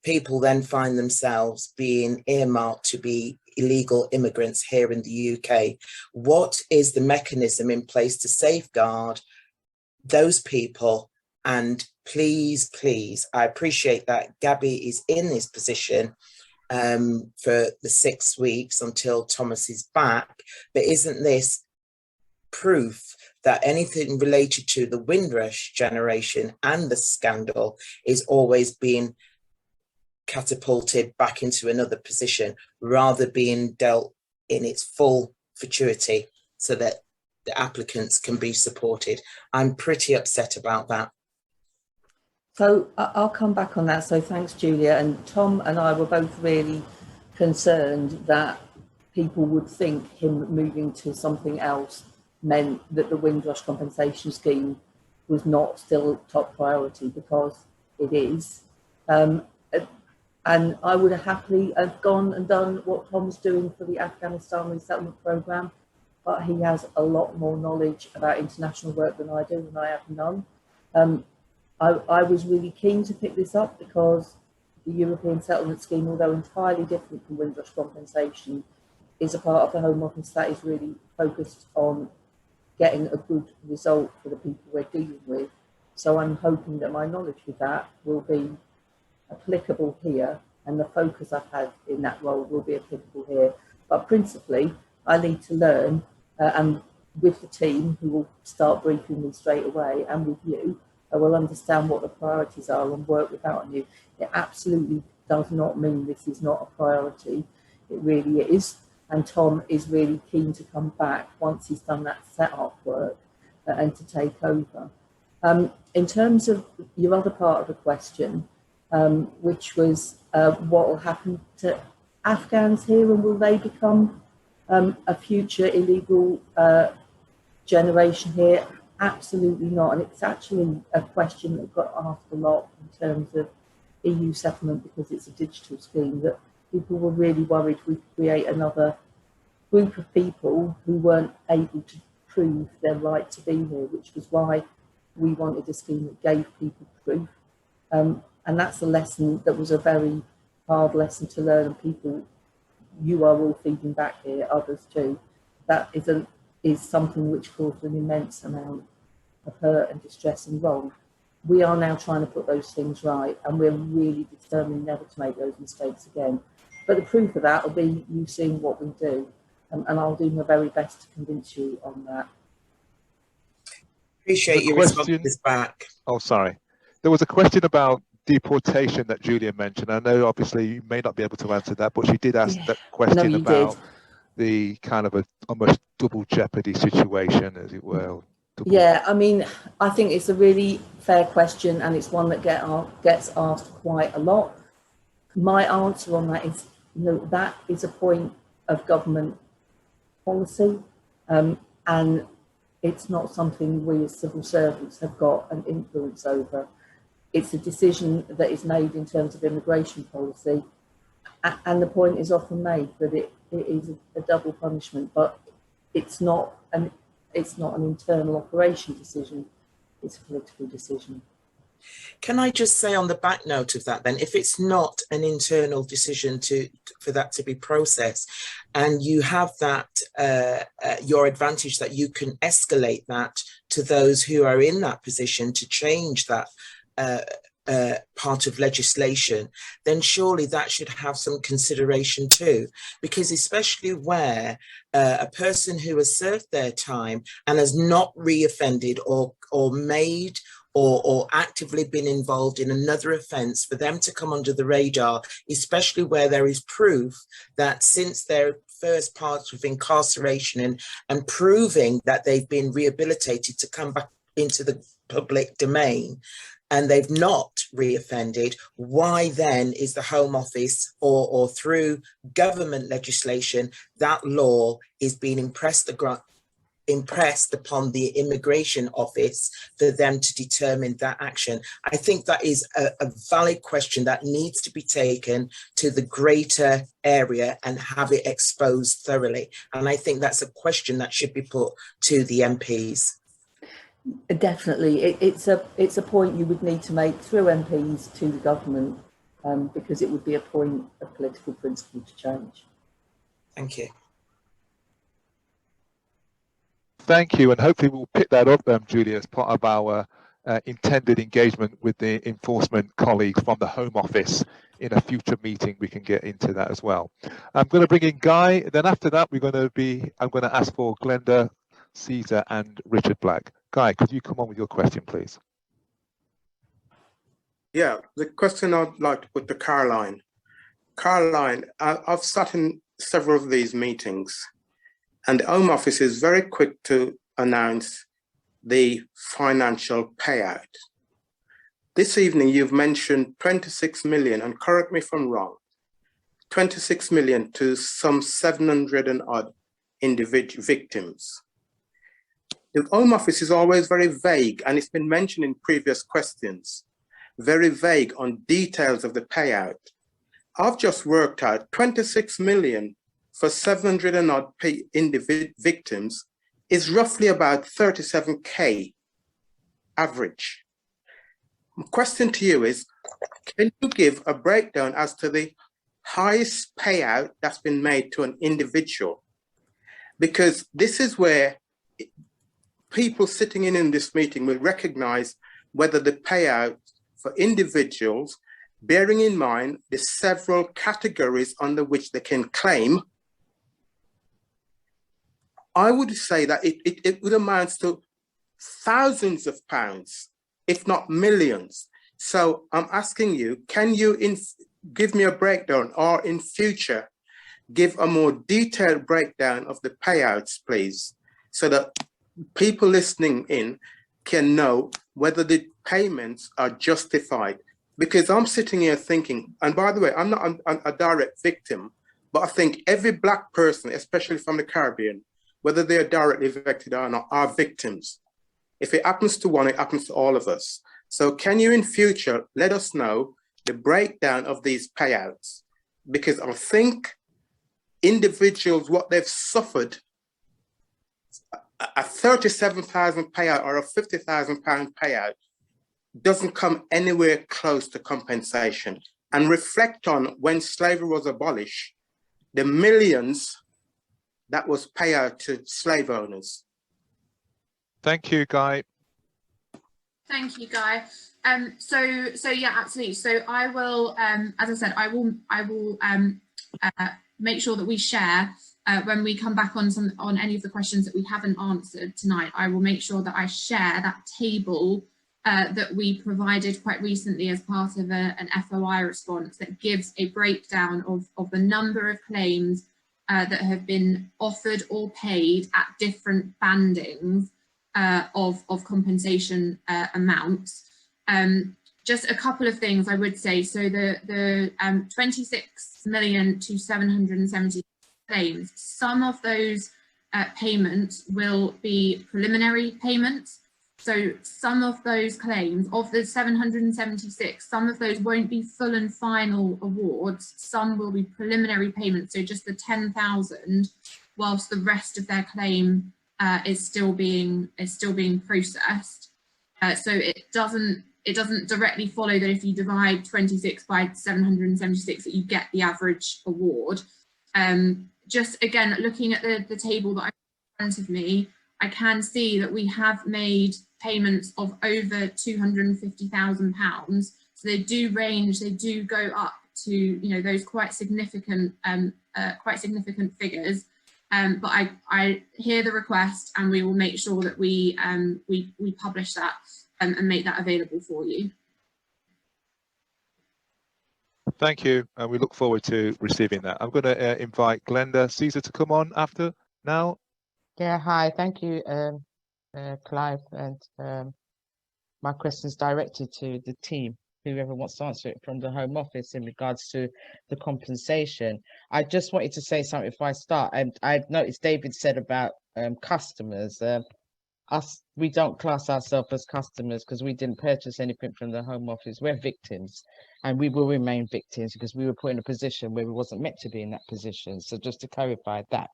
people then find themselves being earmarked to be illegal immigrants here in the UK? What is the mechanism in place to safeguard those people? And please, I appreciate that Gabby is in this position for the 6 weeks until Thomas is back, but isn't this proof that anything related to the Windrush generation and the scandal is always being catapulted back into another position rather being dealt in its full fatuity so that the applicants can be supported? I'm pretty upset about that. So I'll come back on that. So thanks, Julia. And Tom and I were both really concerned that people would think him moving to something else meant that the Windrush compensation scheme was not still top priority, because it is. And I would have happily have gone and done what Tom's doing for the Afghanistan resettlement programme, but he has a lot more knowledge about international work than I do, and I have none. I was really keen to pick this up because the European Settlement Scheme, although entirely different from Windrush compensation, is a part of the Home Office that is really focused on getting a good result for the people we're dealing with. So I'm hoping that my knowledge with that will be applicable here, and the focus I've had in that role will be applicable here. But principally, I need to learn, and with the team who will start briefing me straight away, and with you, I will understand what the priorities are and work without you. It absolutely does not mean this is not a priority. It really is. And Tom is really keen to come back once he's done that set-up work and to take over. In terms of your other part of the question, which was what will happen to Afghans here, and will they become a future illegal generation here? Absolutely not. And it's actually a question that got asked a lot in terms of EU settlement, because it's a digital scheme, that people were really worried we'd create another group of people who weren't able to prove their right to be here, which was why we wanted a scheme that gave people proof. And that's a lesson that was a very hard lesson to learn, and people, you are all feeding back here, others too. That is something which caused an immense amount of hurt and distress and wrong. We are now trying to put those things right, and we're really determined never to make those mistakes again. But the proof of that will be you seeing what we do, and I'll do my very best to convince you on that. Appreciate your response back. Oh, sorry. There was a question about deportation that Julia mentioned. I know obviously you may not be able to answer that, but she did ask that question about the kind of a almost double jeopardy situation, as it were. Yeah, I mean, I think it's a really fair question, and it's one that gets asked quite a lot. My answer on that is, that is a point of government policy, and it's not something we as civil servants have got an influence over. It's a decision that is made in terms of immigration policy, and the point is often made that it is a double punishment, but it's not an internal operation decision, it's a political decision. Can I just say on the back note of that then, if it's not an internal decision for that to be processed, and you have that, your advantage that you can escalate that to those who are in that position to change that part of legislation, then surely that should have some consideration too, because especially where a person who has served their time and has not reoffended or made or actively been involved in another offence, for them to come under the radar, especially where there is proof that since their first part of incarceration and proving that they've been rehabilitated to come back into the public domain, and they've not reoffended, why then is the Home Office or through government legislation that law is being impressed upon the Immigration Office for them to determine that action? I think that is a valid question that needs to be taken to the greater area and have it exposed thoroughly. And I think that's a question that should be put to the MPs. Definitely, it's a point you would need to make through MPs to the government, because it would be a point of political principle to change. Thank you. Thank you, and hopefully we'll pick that up, Julia, as part of our intended engagement with the enforcement colleagues from the Home Office. In a future meeting, we can get into that as well. I'm going to bring in Guy. Then after that, I'm going to ask for Glenda, Caesar, and Richard Black. Guy, could you come on with your question, please? Yeah, the question I'd like to put to Caroline. Caroline, I've sat in several of these meetings, and the Home Office is very quick to announce the financial payout. This evening, you've mentioned 26 million, and correct me if I'm wrong, 26 million to some 700 and odd individual victims. The Home Office is always very vague, and it's been mentioned in previous questions, very vague on details of the payout. I've just worked out 26 million for 700 and odd victims is roughly about 37K average. My question to you is, can you give a breakdown as to the highest payout that's been made to an individual? Because this is where people sitting in this meeting will recognize whether the payout for individuals, bearing in mind the several categories under which they can claim, I would say that it would amount to thousands of pounds, if not millions. So I'm asking you, can you give me a breakdown, or in future, give a more detailed breakdown of the payouts, please, so that people listening in can know whether the payments are justified? Because I'm sitting here thinking, and by the way, I'm not a direct victim, but I think every Black person, especially from the Caribbean, whether they are directly affected or not, are victims. If it happens to one, it happens to all of us. So can you in future let us know the breakdown of these payouts? Because I think individuals, what they've suffered, a 37,000 payout or a 50,000 pound payout doesn't come anywhere close to compensation. And reflect on when slavery was abolished, the millions that was paid out to slave owners. Thank you, Guy. Thank you, Guy. So yeah, absolutely. So I will, as I said, I will make sure that we share when we come back on any of the questions that we haven't answered tonight. I will make sure that I share that table that we provided quite recently as part of an FOI response that gives a breakdown of the number of claims that have been offered or paid at different bandings of compensation amounts. Just a couple of things I would say. So the 26 million to 770 claims, some of those payments will be preliminary payments. So some of those claims, of the 776, some of those won't be full and final awards. Some will be preliminary payments, so just the 10,000, whilst the rest of their claim is still being processed. So it doesn't directly follow that if you divide 26 by 776 that you get the average award. Just again, looking at the table that I have in front of me, I can see that we have made payments of over £250,000. So they do range, they do go up to, you know, those quite significant figures. But I hear the request, and we will make sure that we publish that and make that available for you. Thank you, and we look forward to receiving that. I'm going to invite Glenda Caesar to come on after now. Yeah, hi, thank you, Clive, and my question is directed to the team, whoever wants to answer it from the Home Office in regards to the compensation. I just wanted to say something before I start, and I've noticed David said about customers. We don't class ourselves as customers because we didn't purchase anything from the Home Office. We're victims, and we will remain victims because we were put in a position where we wasn't meant to be in that position. So just to clarify that.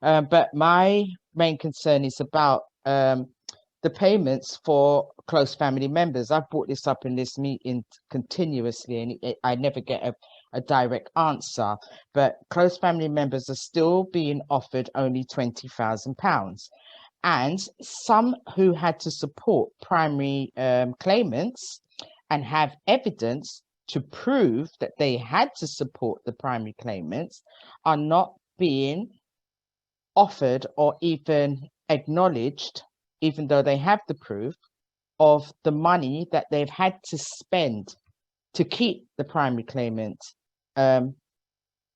But my main concern is about the payments for close family members. I've brought this up in this meeting continuously, and I never get a direct answer. But close family members are still being offered only £20,000. And some who had to support primary claimants and have evidence to prove that they had to support the primary claimants are not being offered or even acknowledged, even though they have the proof of the money that they've had to spend to keep the primary claimant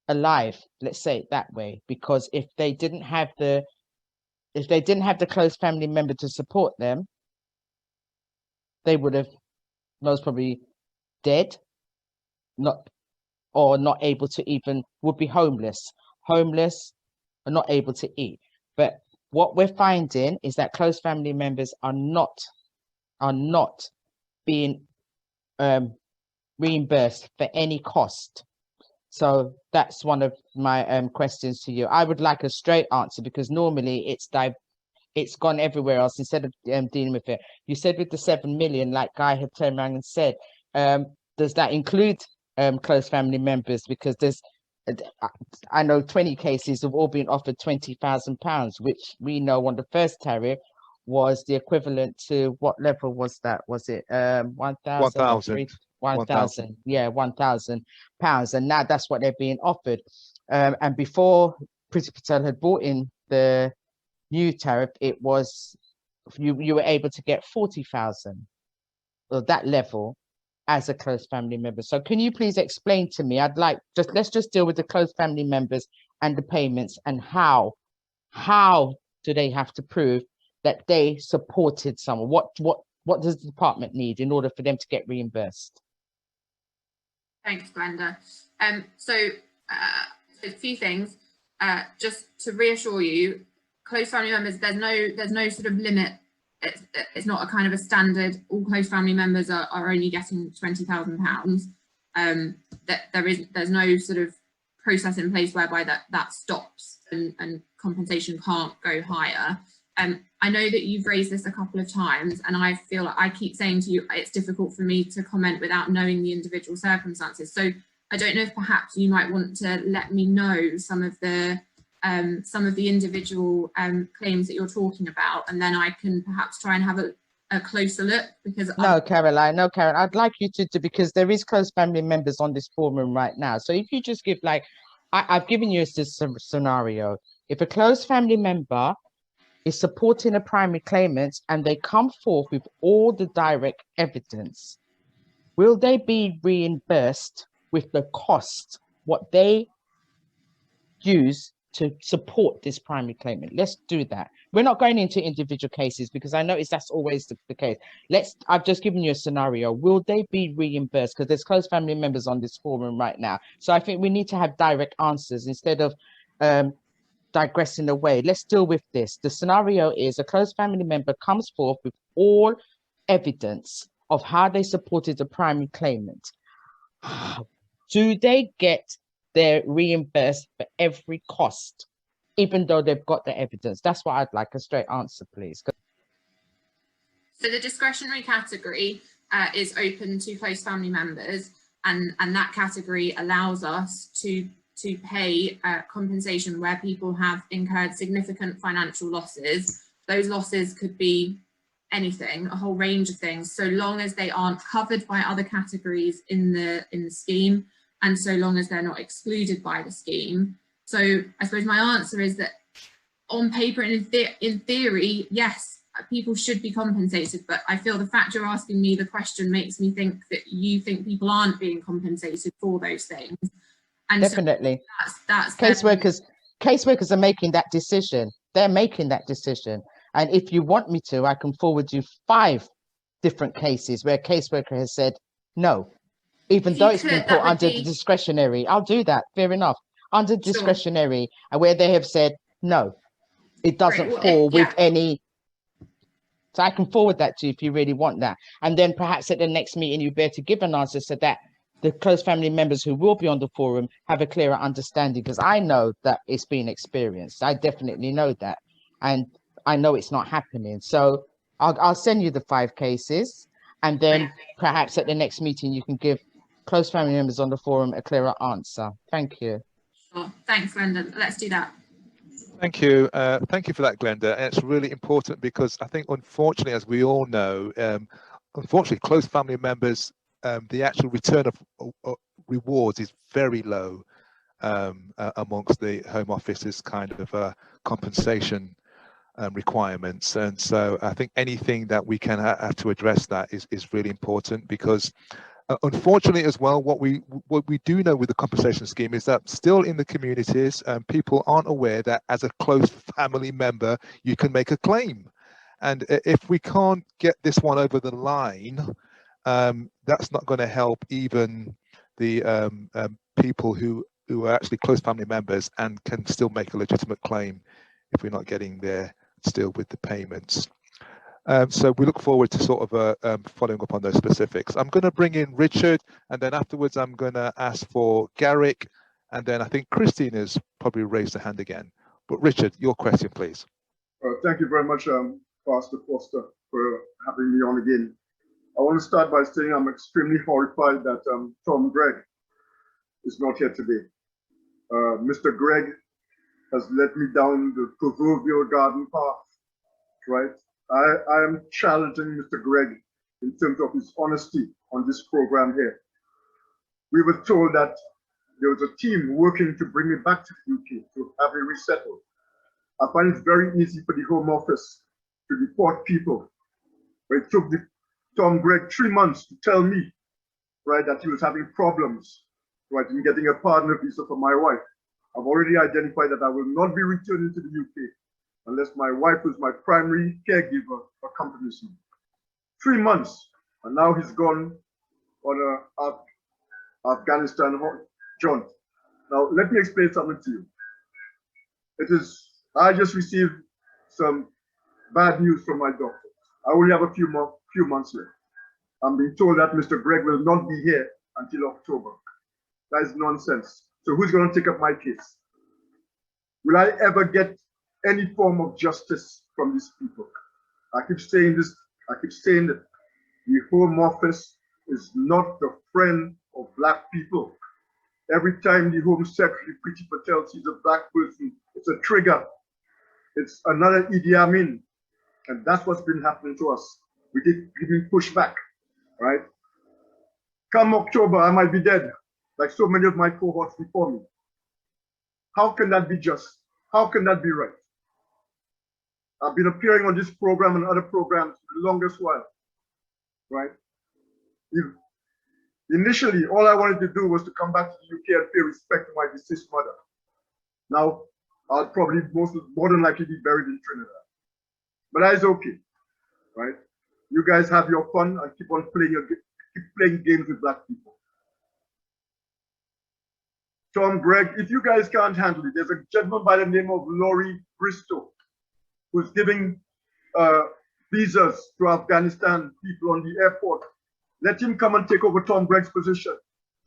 alive, let's say it that way. Because if they didn't have the close family member to support them, they would have most probably dead, not able to even, would be homeless or not able to eat. But what we're finding is that close family members are not being reimbursed for any cost. So that's one of my questions to you. I would like a straight answer, because normally it's gone everywhere else instead of dealing with it. You said with the 7 million, like Guy had turned around and said, does that include close family members? Because I know 20 cases have all been offered £20,000, which we know on the first tariff was the equivalent to, what level was that? Was it 1,000? 1,000, yeah, £1,000, and now that's what they're being offered. And before Priti Patel had brought in the new tariff, it was you were able to get 40,000, or that level, as a close family member. So can you please explain to me? Let's just deal with the close family members and the payments, and how do they have to prove that they supported someone? What does the department need in order for them to get reimbursed? Thanks, Glenda. So a few things. Just to reassure you, close family members, there's no sort of limit. It's not a kind of a standard. All close family members are only getting £20,000. There's no sort of process in place whereby that stops and compensation can't go higher. I know that you've raised this a couple of times, and I feel like I keep saying to you, it's difficult for me to comment without knowing the individual circumstances. So I don't know if perhaps you might want to let me know some of the individual claims that you're talking about, and then I can perhaps try and have a closer look. Because Caroline, I'd like you to, because there is close family members on this forum right now. So if you just give, like, I've given you this scenario. If a close family member is supporting a primary claimant and they come forth with all the direct evidence, will they be reimbursed with the cost, what they use to support this primary claimant? Let's do that. We're not going into individual cases, because I notice that's always the case. I've just given you a scenario. Will they be reimbursed? Because there's close family members on this forum right now. So I think we need to have direct answers instead of digressing away. Let's deal with this. The scenario is a close family member comes forth with all evidence of how they supported the primary claimant. Do they get their reimbursed for every cost, even though they've got the evidence? That's what I'd like, a straight answer, please. So the discretionary category is open to close family members, and that category allows us to pay compensation where people have incurred significant financial losses. Those losses could be anything, a whole range of things, so long as they aren't covered by other categories in the scheme, and so long as they're not excluded by the scheme. So I suppose my answer is that on paper and in theory, yes, people should be compensated, but I feel the fact you're asking me the question makes me think that you think people aren't being compensated for those things. And definitely, so that's caseworkers are making that decision. They're making that decision. And if you want me to, I can forward you 5 different cases where a caseworker has said no, even though it's been put under the discretionary. I'll do that, fair enough. Under discretionary, and where they have said no, it doesn't fall with any. So I can forward that to you if you really want that. And then perhaps at the next meeting, you better give an answer so that the close family members who will be on the forum have a clearer understanding, because I know that it's been experienced. I definitely know that. And I know it's not happening. So I'll send you the 5 cases, and then perhaps at the next meeting, you can give close family members on the forum a clearer answer. Thank you. Sure. Thanks, Glenda. Let's do that. Thank you. Thank you for that, Glenda. And it's really important because I think, unfortunately, as we all know, unfortunately, close family members, the actual return of rewards is very low amongst the Home Office's kind of compensation requirements. And so I think anything that we can have to address that is really important, because unfortunately as well, what we do know with the compensation scheme is that still in the communities, people aren't aware that as a close family member, you can make a claim. And if we can't get this one over the line, that's not going to help even the people who are actually close family members and can still make a legitimate claim if we're not getting there still with the payments. So we look forward to sort of following up on those specifics. I'm going to bring in Richard, and then afterwards I'm going to ask for Garrick, and then I think Christine has probably raised her hand again. But Richard, your question, please. Thank you very much, Pastor Foster, for having me on again. I want to start by saying I'm extremely horrified that Tom Gregg is not here today. Mr. Gregg has led me down the proverbial garden path, right? I am challenging Mr. Gregg in terms of his honesty on this program here. We were told that there was a team working to bring me back to the UK to have me resettled. I find it very easy for the Home Office to deport people. But it took Tom Gregg 3 months to tell me, right, that he was having problems, right, in getting a partner visa for my wife. I've already identified that I will not be returning to the UK unless my wife, who's my primary caregiver, accompanies me. 3 months, and now he's gone on a Afghanistan jaunt. Now, let me explain something to you. I just received some bad news from my doctor. I only have a few months left. I'm being told that Mr. Gregg will not be here until October. That is nonsense. So who's going to take up my case? Will I ever get any form of justice from these people? I keep saying this, I keep saying that the Home Office is not the friend of Black people. Every time the Home Secretary, Priti Patel, sees a Black person, it's a trigger. It's another Idi Amin. And that's what's been happening to us. We keep being pushed back, right? Come October, I might be dead, like so many of my cohorts before me. How can that be just? How can that be right? I've been appearing on this program and other programs for the longest while, right? Initially, all I wanted to do was to come back to the UK and pay respect to my deceased mother. Now, I'll probably more than likely be buried in Trinidad. But that is okay, right? You guys have your fun and keep on playing games with Black people. Tom Gregg, if you guys can't handle it, there's a gentleman by the name of Laurie Bristow who's giving visas to Afghanistan people on the airport. Let him come and take over Tom Gregg's position.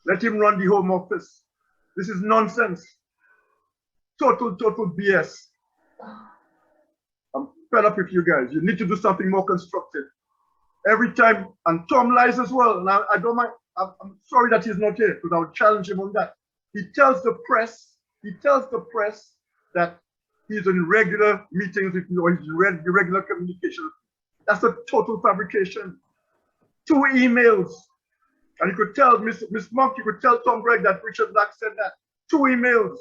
Let him run the Home Office. This is nonsense. Total BS. I'm fed up with you guys. You need to do something more constructive. Every time, and Tom lies as well. Now, I don't mind. I'm sorry that he's not here because I would challenge him on that. He tells the press that he's in regular meetings with me, or he's in regular communication. That's a total fabrication. 2 emails. And you could tell Miss Monk, you could tell Tom Gregg that Richard Black said that. 2 emails.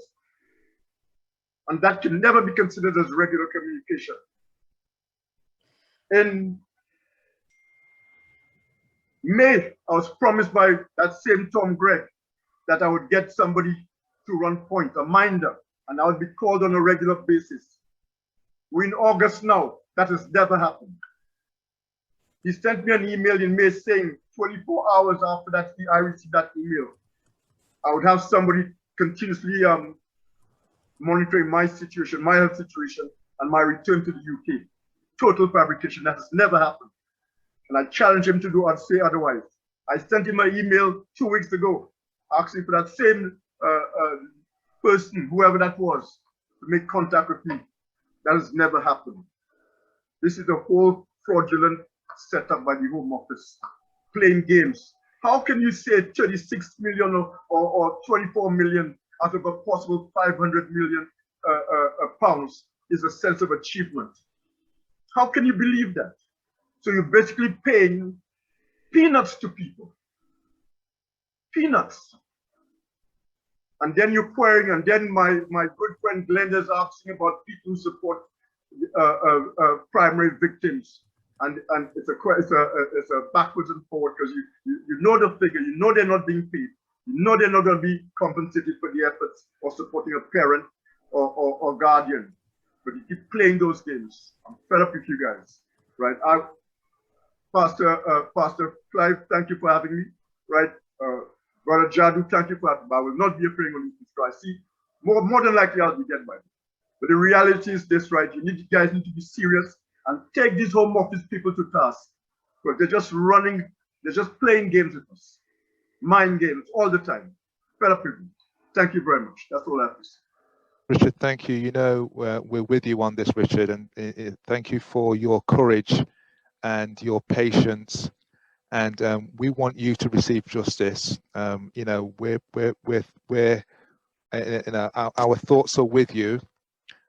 And that can never be considered as regular communication. In May, I was promised by that same Tom Gregg that I would get somebody to run point, a minder, and I would be called on a regular basis. We're in August now. That has never happened. He sent me an email in May saying 24 hours after that I received that email, I would have somebody continuously monitoring my situation, my health situation, and my return to the UK. Total fabrication. That has never happened. And I challenge him to do and say otherwise. I sent him an email 2 weeks ago, asking for that same person, whoever that was, to make contact with me. That has never happened. This is a whole fraudulent setup by the Home Office, playing games. How can you say 36 million or 24 million out of a possible 500 million pounds is a sense of achievement? How can you believe that? So you're basically paying peanuts to people. Peanuts. And then you're querying, and then my good friend Glenda's asking about people who support primary victims. And it's a backwards and forward, because you know the figure, you know they're not being paid, you know they're not going to be compensated for the efforts of supporting a parent or guardian. But you keep playing those games. I'm fed up with you guys, right? Pastor Clive, thank you for having me, right? Brother Jadu, thank you for having me. I will not be appearing on this trial. See, more than likely I'll be dead by then. But the reality is this, right? You guys need to be serious and take these Home Office people to task, because they're just playing games with us, mind games all the time. Fed up with me. Thank you very much. That's all I have to say. Richard, thank you. You know, we're with you on this, Richard, and thank you for your courage and your patience. And we want you to receive justice. You know, our thoughts are with you,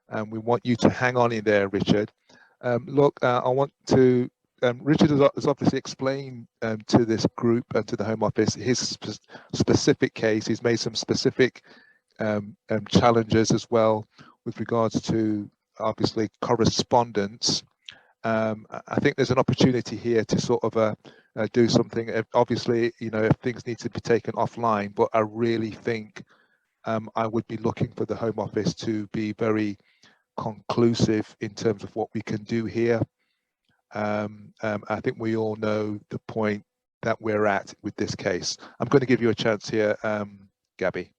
and we want you to hang on in there, Richard. Look, I want to. Richard has obviously explained to this group and to the Home Office his specific case. He's made some specific challenges as well with regards to obviously correspondence. I think there's an opportunity here to sort of do something. Obviously, you know, if things need to be taken offline, but I really think I would be looking for the Home Office to be very conclusive in terms of what we can do here. I think we all know the point that we're at with this case. I'm going to give you a chance here, Gabby.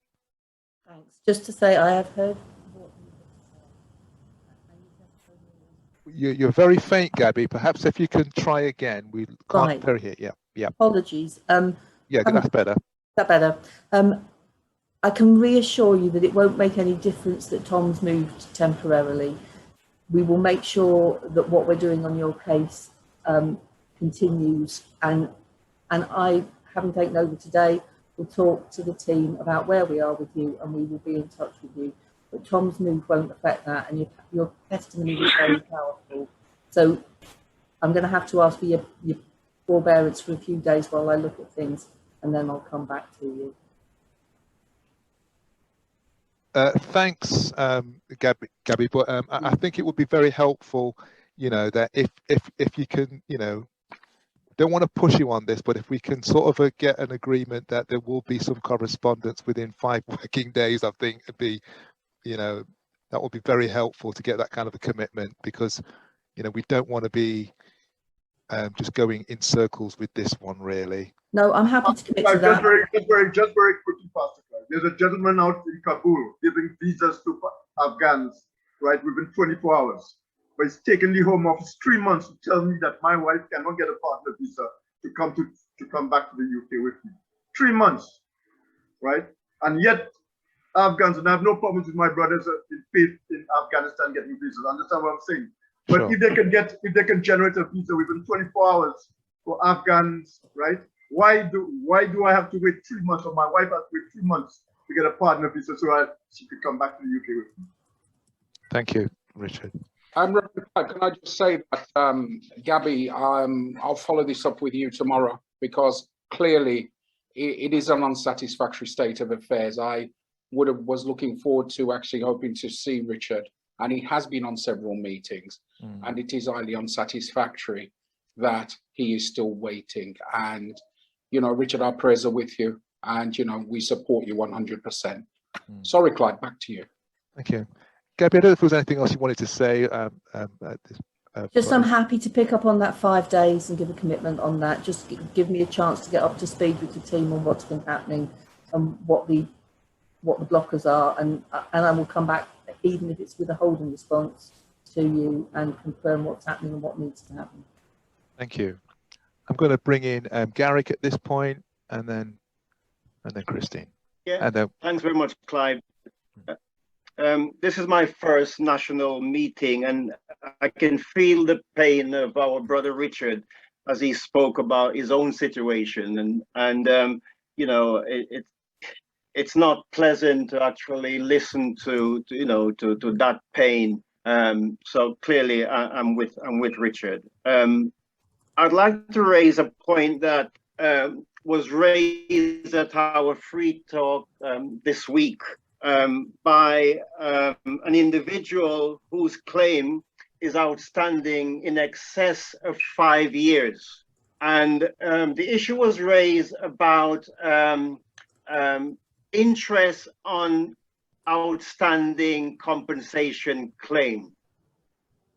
Thanks. Just to say, I have heard. You're very faint, Gabby. Perhaps if you can try again. We can't very hear. Yeah. Apologies. Yeah, that's better. That better. I can reassure you that it won't make any difference that Tom's moved temporarily. We will make sure that what we're doing on your case continues. And I, having taken over today, will talk to the team about where we are with you, and we will be in touch with you. But Tom's move won't affect that, and your testimony was very powerful. So I'm going to have to ask for your forbearance for a few days while I look at things, and then I'll come back to you. Thanks, Gabby. But I think it would be very helpful, you know, that if you can, you know, don't want to push you on this, but if we can sort of get an agreement that there will be some correspondence within 5 working days, I think it'd be, you know, that would be very helpful to get that kind of a commitment, because, you know, we don't want to be just going in circles with this one, really. No, I'm happy to commit to that. Just very quickly, Pastor Clive. There's a gentleman out in Kabul giving visas to Afghans, right, within 24 hours. But it's taken the Home Office 3 months to tell me that my wife cannot get a partner visa to come back to the UK with me. 3 months, right? And yet, Afghans, and I have no problems with my brothers in faith in Afghanistan getting visas. Understand what I'm saying? But sure. if they can generate a visa within 24 hours for Afghans, right? Why do I have to wait 3 months, or my wife has to wait 3 months to get a partner visa so she could come back to the UK with me? Thank you, Richard. Can I just say that, Gabby, I'll follow this up with you tomorrow, because clearly it is an unsatisfactory state of affairs. I was looking forward to actually hoping to see Richard, and he has been on several meetings, and it is highly unsatisfactory that he is still waiting. And, you know, Richard, our prayers are with you, and, you know, we support you 100%. Sorry, Clyde, back to you. Thank you. Gabby, I don't know if there was anything else you wanted to say. At this, Just I'm happy to pick up on that 5 days and give a commitment on that. Just give me a chance to get up to speed with the team on what's been happening and what the blockers are, and I will come back, even if it's with a holding response, to you and confirm what's happening and what needs to happen. Thank you. I'm going to bring in Garrick at this point, and then Christine. Yeah. And then, thanks very much, Clive. This is my first national meeting, and I can feel the pain of our brother Richard as he spoke about his own situation, and you know, it's not pleasant to actually listen to that pain. So clearly, I'm with Richard. I'd like to raise a point that was raised at our free talk this week by an individual whose claim is outstanding in excess of 5 years. And the issue was raised about interest on outstanding compensation claim.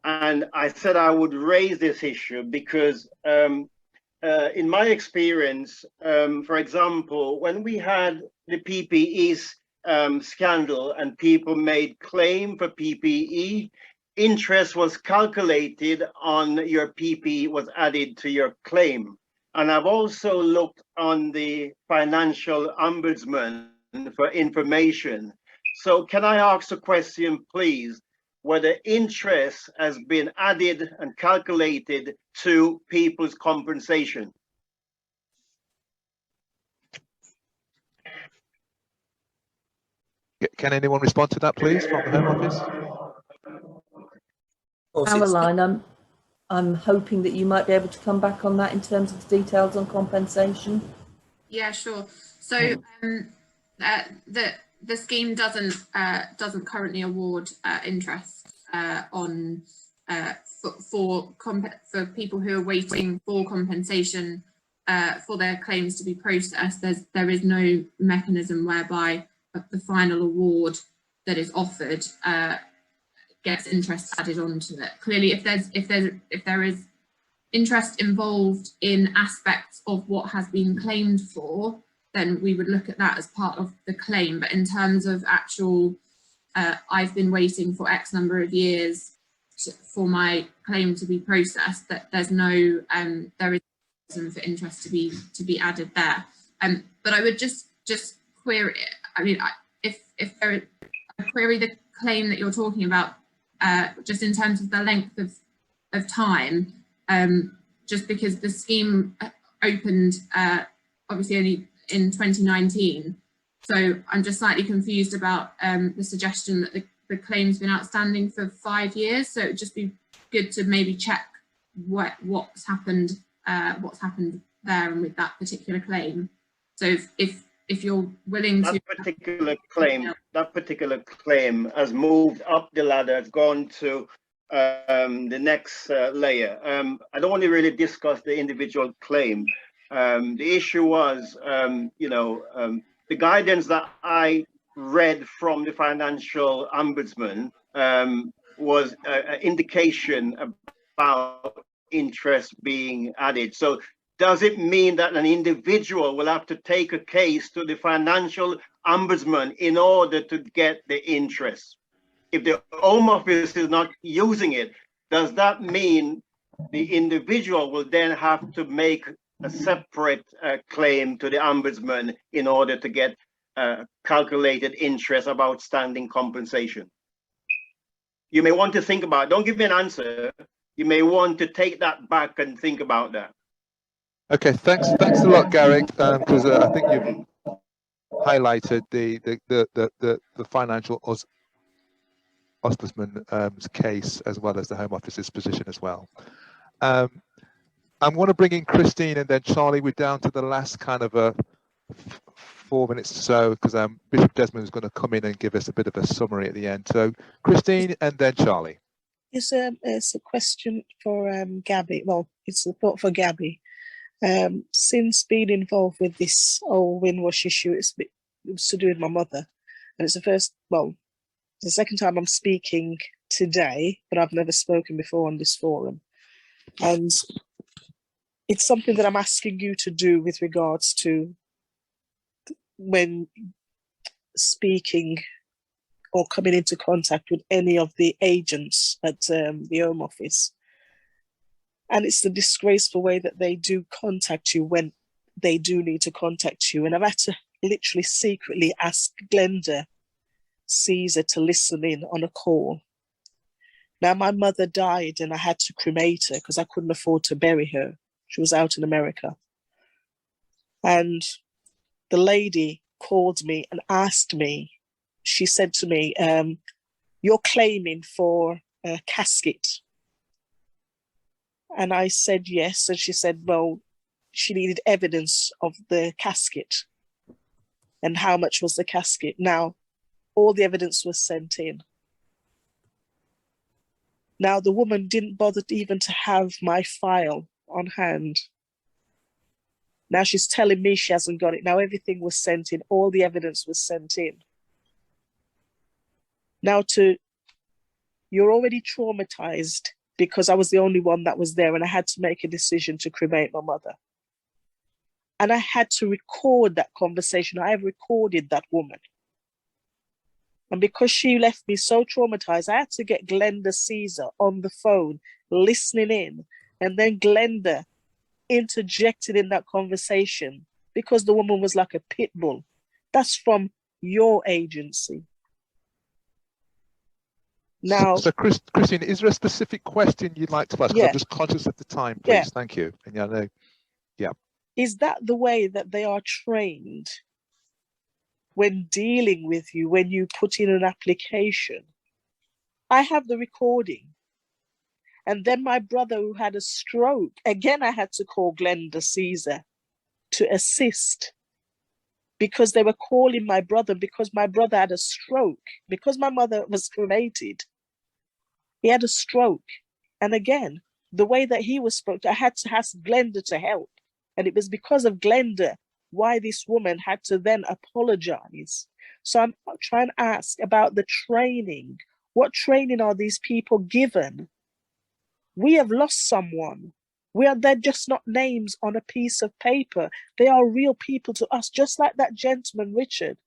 And I said I would raise this issue because in my experience, for example, when we had the PPEs scandal and people made claim for PPE, interest was calculated on your PPE was added to your claim. And I've also looked on the financial ombudsman for information. So can I ask a question, please, whether interest has been added and calculated to people's compensation? can anyone respond to that, please, from the Home Office? Caroline, I'm hoping that you might be able to come back on that in terms of the details on compensation. Yeah, sure. So the scheme doesn't currently award interest on for people who are waiting for compensation for their claims to be processed. There is no mechanism whereby the final award that is offered gets interest added onto it. Clearly, if there is interest involved in aspects of what has been claimed for, then we would look at that as part of the claim. But in terms of actual, I've been waiting for X number of years for my claim to be processed, that there's no there is reason for interest to be added there. But I would just query it. I mean, if I query the claim that you're talking about, just in terms of the length of time, just because the scheme opened obviously only in 2019. So I'm just slightly confused about the suggestion that the claim's been outstanding for 5 years. So it'd just be good to maybe check what's happened there and with that particular claim. So if you're willing to... That particular claim has moved up the ladder, has gone to the next layer. I don't want to really discuss the individual claim. The issue was, the guidance that I read from the financial ombudsman was an indication about interest being added. So does it mean that an individual will have to take a case to the financial ombudsman in order to get the interest? If the Home Office is not using it, does that mean the individual will then have to make a separate claim to the ombudsman in order to get calculated interest of outstanding compensation? You may want to think about it. Don't give me an answer. You may want to take that back and think about that. Okay, thanks a lot, Garrick, because I think you've highlighted the financial Ombudsman's case as well as the Home Office's position as well. I'm going to bring in Christine and then Charlie. We're down to the last kind of a 4 minutes or so because Bishop Desmond is going to come in and give us a bit of a summary at the end. So Christine and then Charlie. It's a question for Gabby. Well, it's a thought for Gabby. Since being involved with this whole Windrush issue, it was to do with my mother, and it's the second time I'm speaking today, but I've never spoken before on this forum, and it's something that I'm asking you to do with regards to when speaking or coming into contact with any of the agents at the Home Office. And it's the disgraceful way that they do contact you when they do need to contact you. And I've had to literally secretly ask Glenda Caesar to listen in on a call. Now, my mother died and I had to cremate her because I couldn't afford to bury her. She was out in America. And the lady called me and asked me, she said to me, you're claiming for a casket. And I said yes. And she said, well, she needed evidence of the casket and how much was the casket. Now, all the evidence was sent in. Now, the woman didn't bother even to have my file on hand. Now she's telling me she hasn't got it. Now everything was sent in. All the evidence was sent in. Now you're already traumatized because I was the only one that was there and I had to make a decision to cremate my mother. And I had to record that conversation. I have recorded that woman. And because she left me so traumatized, I had to get Glenda Caesar on the phone, listening in. And then Glenda interjected in that conversation because the woman was like a pit bull. That's from your agency. Now, so Christine, is there a specific question you'd like to ask? Yeah. I'm just conscious of the time, please. Yeah. Thank you. And I know, yeah. Is that the way that they are trained when dealing with you, when you put in an application? I have the recording. And then my brother who had a stroke, again, I had to call Glenda Caesar to assist because they were calling my brother because my brother had a stroke. Because my mother was cremated, he had a stroke. And again, the way that he was spoke to, I had to ask Glenda to help. And it was because of Glenda why this woman had to then apologize. So I'm trying to ask about the training. What training are these people given? We have lost someone. They're just not names on a piece of paper. They are real people to us, just like that gentleman, Richard.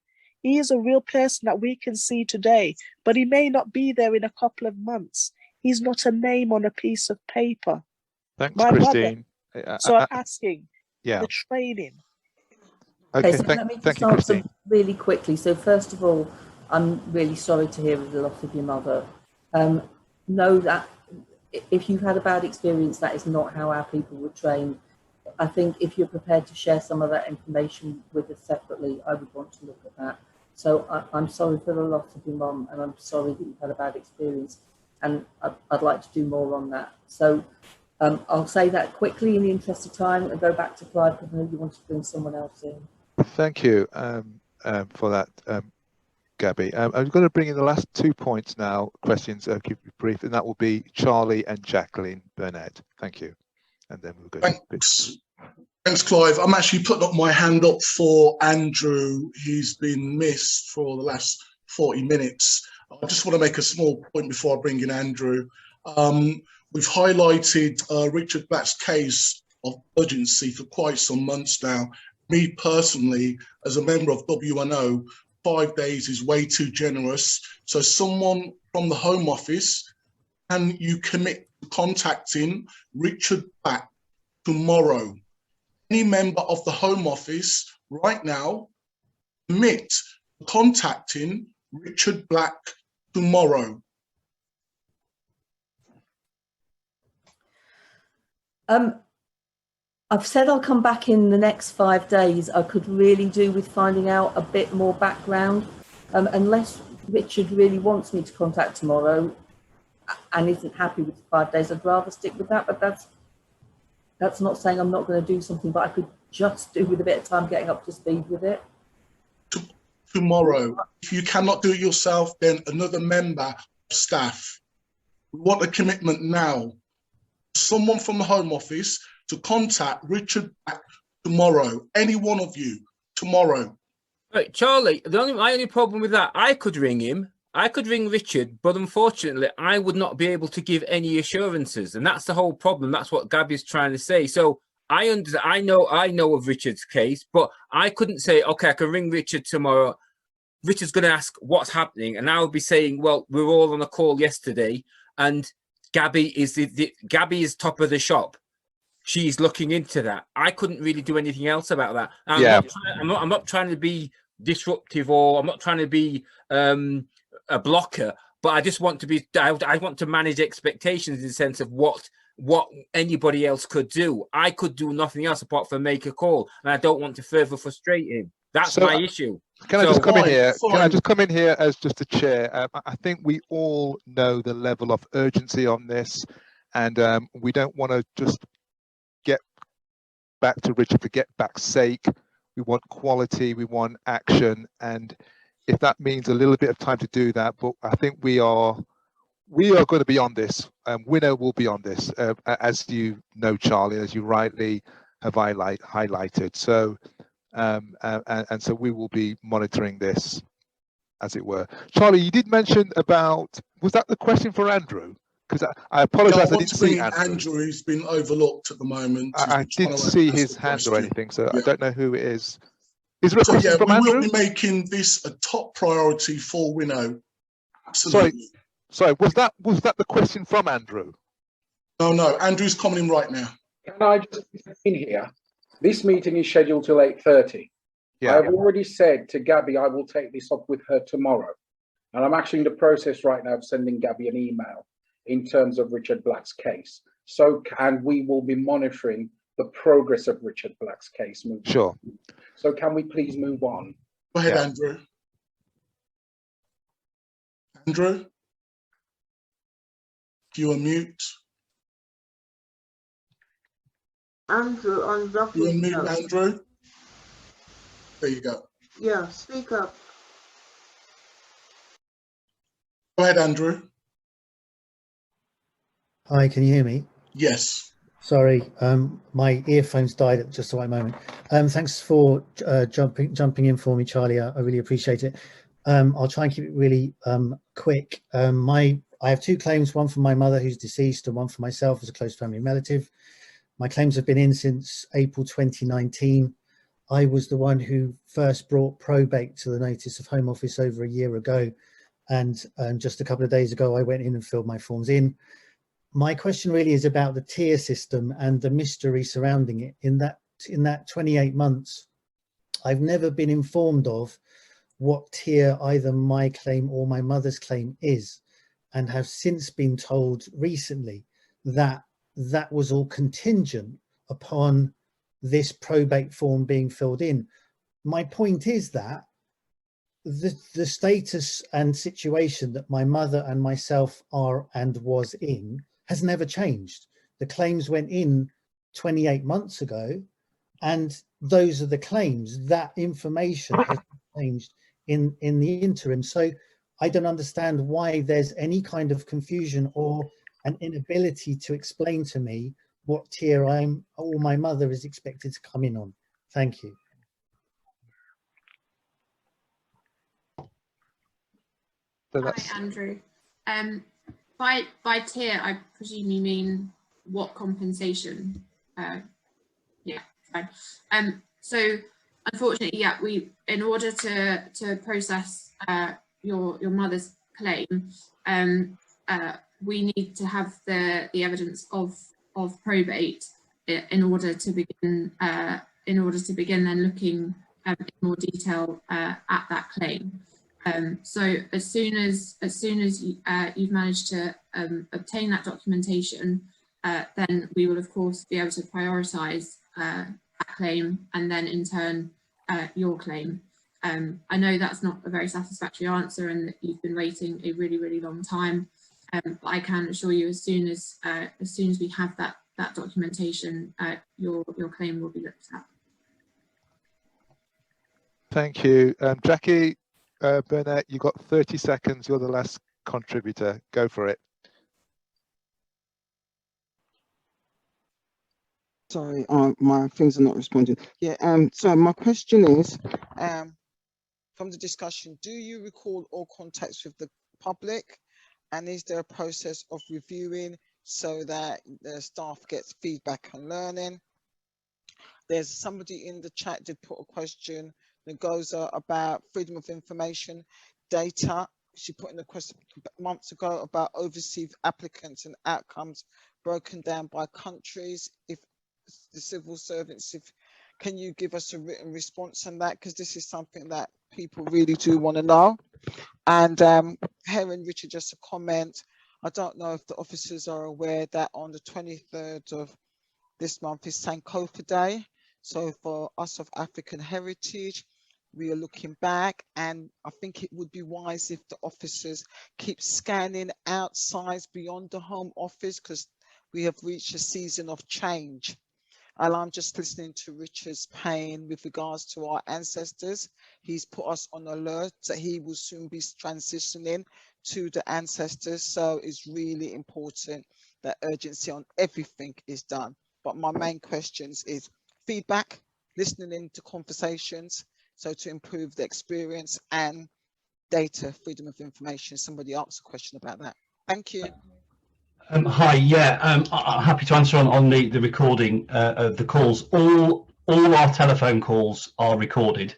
He is a real person that we can see today, but he may not be there in a couple of months. He's not a name on a piece of paper. Thanks, Christine. So I'm asking yeah. the training. Okay, so let me just answer really quickly. So first of all, I'm really sorry to hear of the loss of your mother. Know that if you've had a bad experience, that is not how our people were trained. I think if you're prepared to share some of that information with us separately, I would want to look at that. So I'm sorry for the loss of your mum, and I'm sorry that you've had a bad experience, and I'd like to do more on that. So I'll say that quickly in the interest of time and go back to Clive because I know you want to bring someone else in. Thank you for that, Gabby. I'm going to bring in the last 2 points now, questions, keep it brief, and that will be Charlie and Jacqueline Burnett. Thank you. And then we'll go. Thanks, Clive. I'm actually putting up my hand up for Andrew. He's been missed for the last 40 minutes. I just want to make a small point before I bring in Andrew. We've highlighted Richard Black's case of urgency for quite some months now. Me personally, as a member of WNO, 5 days is way too generous. So someone from the Home Office, can you commit to contacting Richard Black tomorrow? Any member of the Home Office right now, commit to contacting Richard Black tomorrow. I've said I'll come back in the next 5 days. I could really do with finding out a bit more background. Unless Richard really wants me to contact tomorrow and isn't happy with the 5 days, I'd rather stick with that. But that's not saying I'm not going to do something, but I could just do with a bit of time getting up to speed with it. Tomorrow, if you cannot do it yourself, then another member of staff. We want a commitment now. Someone from the Home Office to contact Richard back tomorrow. Any one of you tomorrow. Right, Charlie, my only problem with that, I could ring him. I could ring Richard, but unfortunately, I would not be able to give any assurances, and that's the whole problem. That's what Gabby's trying to say. So I know of Richard's case, but I couldn't say, okay, I can ring Richard tomorrow. Richard's going to ask what's happening, and I'll be saying, well, we were all on a call yesterday, and Gabby is top of the shop. She's looking into that. I couldn't really do anything else about that. I'm not trying to be disruptive, or I'm not trying to be a blocker, but I just want to be. I want to manage expectations in the sense of what anybody else could do. I could do nothing else apart from make a call, and I don't want to further frustrate him. That's my issue. Can I just come in here? Can I just come in here as just a chair? I think we all know the level of urgency on this, and we don't want to just get back to Richard for get back's sake. We want quality, we want action, and if that means a little bit of time to do that, but I think we are going to be on this. WNO will be on this, as you know, Charlie, as you rightly have highlighted. So, and so we will be monitoring this, as it were. Charlie, you did mention about, was that the question for Andrew? Because I apologise, I didn't see Andrew, who's been overlooked at the moment. I didn't see his hand or anything, so I don't know who it is. Is there a question from Andrew? We will be making this a top priority for WNO. Absolutely. Sorry, was that the question from Andrew? No, Andrew's coming in right now. Can I just in here? This meeting is scheduled till 8:30. Yeah. I've already said to Gabby I will take this up with her tomorrow, and I'm actually in the process right now of sending Gabby an email in terms of Richard Black's case. So, and we will be monitoring the progress of Richard Black's case. Sure. So can we please move on? Go ahead, Andrew. Andrew? You are mute. Andrew, on You are mute, Andrew. There you go. Yeah, speak up. Go ahead, Andrew. Hi, can you hear me? Yes. Sorry, my earphones died at just the right moment. Thanks for jumping in for me, Charlie. I really appreciate it. I'll try and keep it really quick. I have two claims, one for my mother who's deceased and one for myself as a close family relative. My claims have been in since April 2019. I was the one who first brought probate to the Notice of Home Office over a year ago. And just a couple of days ago, I went in and filled my forms in. My question really is about the tier system and the mystery surrounding it. In that 28 months, I've never been informed of what tier either my claim or my mother's claim is, and have since been told recently that that was all contingent upon this probate form being filled in. My point is that the status and situation that my mother and myself are and was in has never changed. The claims went in 28 months ago, and those are the claims. That information has changed in the interim. So I don't understand why there's any kind of confusion or an inability to explain to me what tier I'm or my mother is expected to come in on. Thank you. Hi, Andrew. By tier, I presume you mean what compensation? Yeah, fine. So unfortunately, yeah, in order to process your mother's claim, we need to have the evidence of probate in order to begin then looking in more detail at that claim. So as soon as you've managed to obtain that documentation, then we will of course be able to prioritise that claim and then in turn your claim. I know that's not a very satisfactory answer and that you've been waiting a really, really long time. But I can assure you, as soon as we have that documentation, your claim will be looked at. Thank you. Jackie Burnett, you've got 30 seconds. You're the last contributor. Go for it. Sorry, my things are not responding. Yeah, so my question is, from the discussion, do you record all contacts with the public? And is there a process of reviewing so that the staff gets feedback and learning? There's somebody in the chat did put a question that goes about freedom of information data. She put in a question months ago about overseas applicants and outcomes broken down by countries. If the civil servants, can you give us a written response on that? Because this is something that people really do want to know. And Helen Richard, just a comment. I don't know if the officers are aware that on the 23rd of this month is Sankofa Day. So for us of African heritage, we are looking back, and I think it would be wise if the officers keep scanning outside beyond the Home Office, because we have reached a season of change. And I'm just listening to Richard's pain with regards to our ancestors. He's put us on alert that he will soon be transitioning to the ancestors. So it's really important that urgency on everything is done. But my main questions is feedback, listening into conversations, so to improve the experience, and data, freedom of information. Somebody asked a question about that. Thank you. Hi, yeah, I'm happy to answer on the recording of the calls. All our telephone calls are recorded,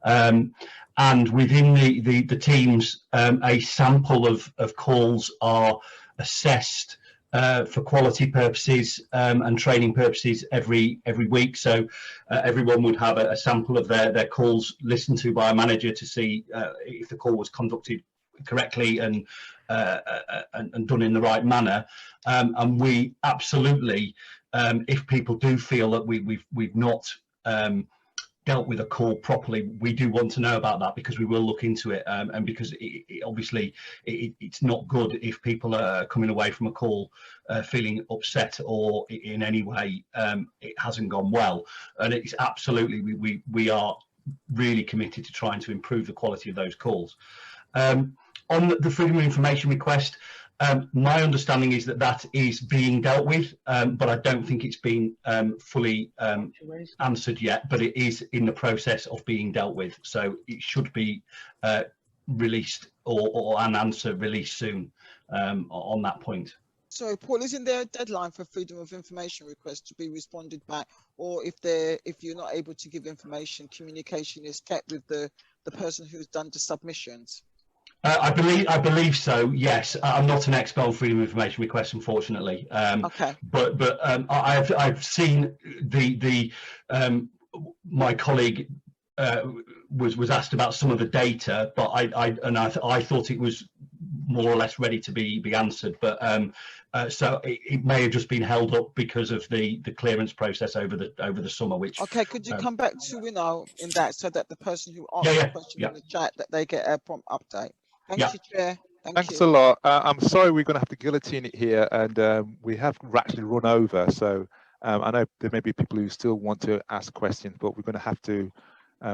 and within the teams, a sample of calls are assessed for quality purposes and training purposes every week. So everyone would have a sample of their calls listened to by a manager to see if the call was conducted correctly and done in the right manner. And we absolutely, if people do feel that we've not dealt with a call properly, we do want to know about that, because we will look into it, and because obviously it's not good if people are coming away from a call feeling upset or in any way it hasn't gone well. And it's absolutely, we are really committed to trying to improve the quality of those calls. On the freedom of information request, my understanding is that is being dealt with, but I don't think it's been fully answered yet, but it is in the process of being dealt with. So it should be released or an answer released soon on that point. So Paul, isn't there a deadline for freedom of information requests to be responded back? Or if you're not able to give information, communication is kept with the person who's done the submissions? I believe so. Yes, I'm not an expert on freedom of information requests, unfortunately. Okay. But I've seen my colleague was asked about some of the data, but I thought it was more or less ready to be answered. But so it may have just been held up because of the clearance process over the summer. Which okay, could you come back to in that, so that the person who asked the question in the chat, that they get a prompt update. Thank you, Chair. Thanks a lot. I'm sorry we're going to have to guillotine it here, and we have actually run over. So I know there may be people who still want to ask questions, but we're going to have to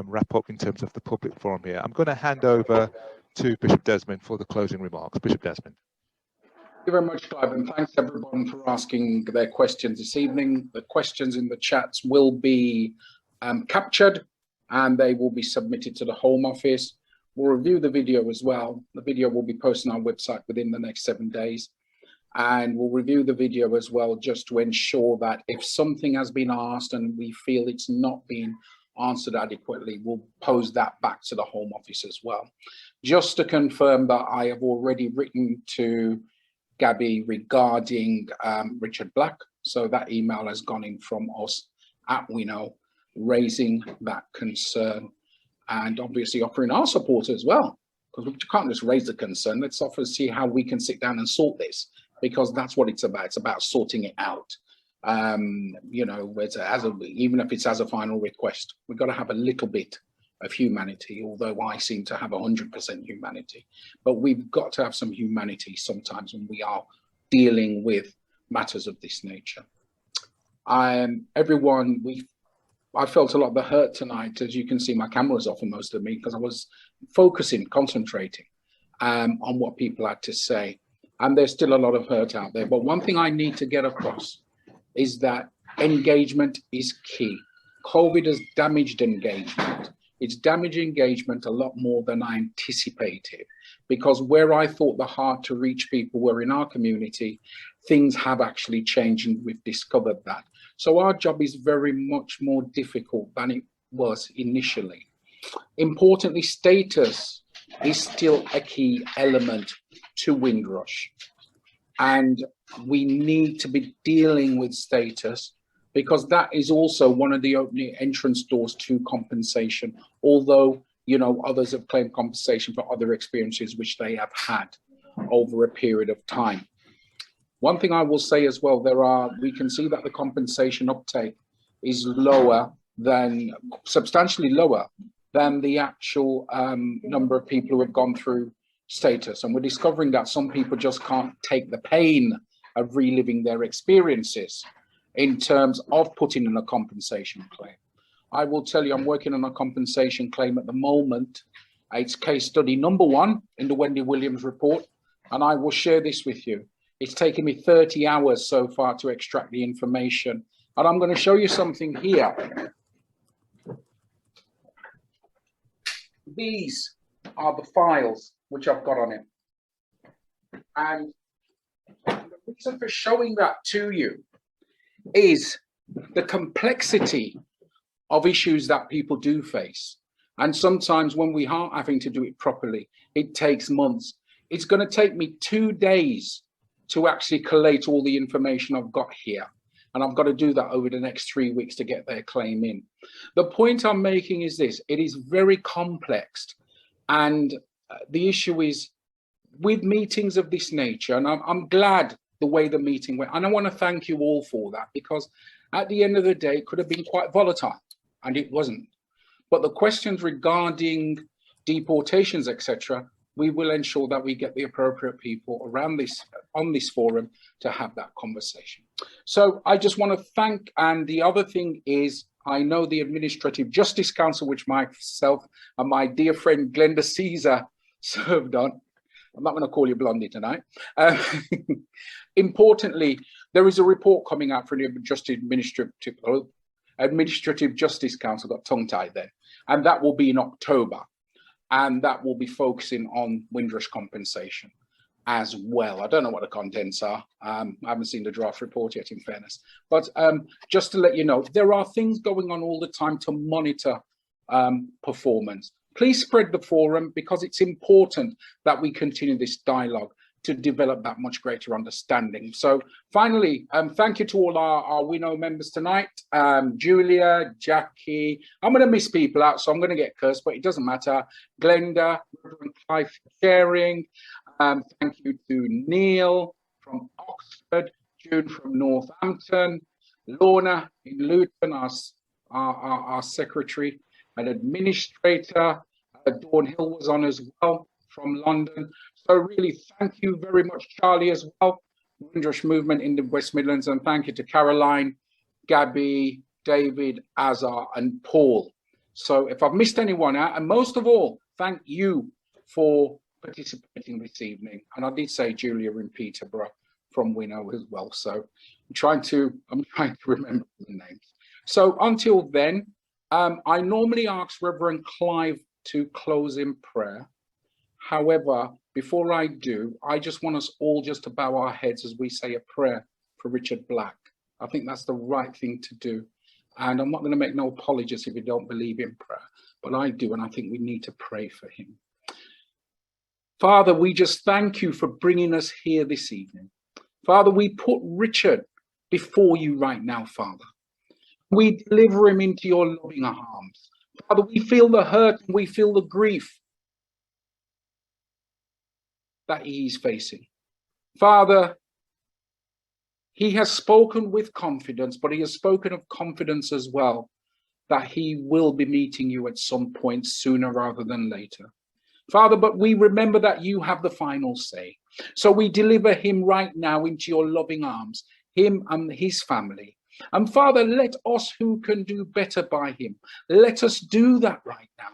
wrap up in terms of the public forum here. I'm going to hand over to Bishop Desmond for the closing remarks. Bishop Desmond. Thank you very much, Clive, and thanks everyone for asking their questions this evening. The questions in the chats will be captured and they will be submitted to the Home Office. We'll review the video as well. The video will be posted on our website within the next 7 days. And we'll review the video as well, just to ensure that if something has been asked and we feel it's not been answered adequately, we'll pose that back to the Home Office as well. Just to confirm that I have already written to Gabby regarding Richard Black. So that email has gone in from us at WNO, raising that concern and obviously offering our support as well, because we can't just raise the concern. Let's see how we can sit down and sort this, because that's what it's about. It's about sorting it out. You know, even if it's as a final request, we've got to have a little bit of humanity, although I seem to have 100% humanity. But we've got to have some humanity sometimes when we are dealing with matters of this nature. Everyone, I felt a lot of the hurt tonight. As you can see, my camera was off for most of me because I was focusing, concentrating on what people had to say. And there's still a lot of hurt out there. But one thing I need to get across is that engagement is key. COVID has damaged engagement. It's damaged engagement a lot more than I anticipated, because where I thought the hard to reach people were in our community, things have actually changed, and we've discovered that. So our job is very much more difficult than it was initially. Importantly, status is still a key element to Windrush. And we need to be dealing with status, because that is also one of the opening entrance doors to compensation, although, you know, others have claimed compensation for other experiences which they have had over a period of time. One thing I will say as well, we can see that the compensation uptake is substantially lower than the actual number of people who have gone through status. And we're discovering that some people just can't take the pain of reliving their experiences in terms of putting in a compensation claim. I will tell you, I'm working on a compensation claim at the moment. It's case study number 1 in the Wendy Williams report, and I will share this with you. It's taken me 30 hours so far to extract the information, and I'm going to show you something here. These are the files which I've got on it. And the reason for showing that to you is the complexity of issues that people do face. And sometimes when we aren't having to do it properly, it takes months. It's going to take me 2 days to actually collate all the information I've got here. And I've got to do that over the next 3 weeks to get their claim in. The point I'm making is this: it is very complex. And the issue is with meetings of this nature, and I'm glad the way the meeting went. And I want to thank you all for that, because at the end of the day, it could have been quite volatile, and it wasn't. But the questions regarding deportations, etc., we will ensure that we get the appropriate people around this, on this forum, to have that conversation. So I just want to thank, and the other thing is, I know the Administrative Justice Council, which myself and my dear friend Glenda Caesar served on. I'm not going to call you Blondie tonight. Importantly, there is a report coming out from the Administrative Justice Council, got tongue-tied there, and that will be in October, and that will be focusing on Windrush compensation as well. I don't know what the contents are. I haven't seen the draft report yet, in fairness. But just to let you know, there are things going on all the time to monitor performance. Please spread the forum, because it's important that we continue this dialogue to develop that much greater understanding. So finally, thank you to all our WNO members tonight. Julia, Jackie, I'm going to miss people out, so I'm going to get cursed, but it doesn't matter. Glenda, Reverend Clive for sharing. Thank you to Neil from Oxford, June from Northampton, Lorna in Luton, our secretary and administrator. Dawn Hill was on as well from London. So really, thank you very much, Charlie, as well, Windrush Movement in the West Midlands, and thank you to Caroline, Gabby, David, Azar, and Paul. So if I've missed anyone out, and most of all, thank you for participating this evening. And I did say Julia in Peterborough from WNO as well. So I'm trying to remember the names. So until then, I normally ask Reverend Clive to close in prayer. However, before I do, I just want us all just to bow our heads as we say a prayer for Richard Black. I think that's the right thing to do. And I'm not going to make no apologies if you don't believe in prayer, but I do, and I think we need to pray for him. Father, we just thank you for bringing us here this evening. Father, we put Richard before you right now, Father. We deliver him into your loving arms. Father, we feel the hurt and we feel the grief that he is facing. Father, he has spoken with confidence, but he has spoken of confidence as well that he will be meeting you at some point sooner rather than later. Father, but we remember that you have the final say. So we deliver him right now into your loving arms, him and his family. And Father, let us who can do better by him, let us do that right now.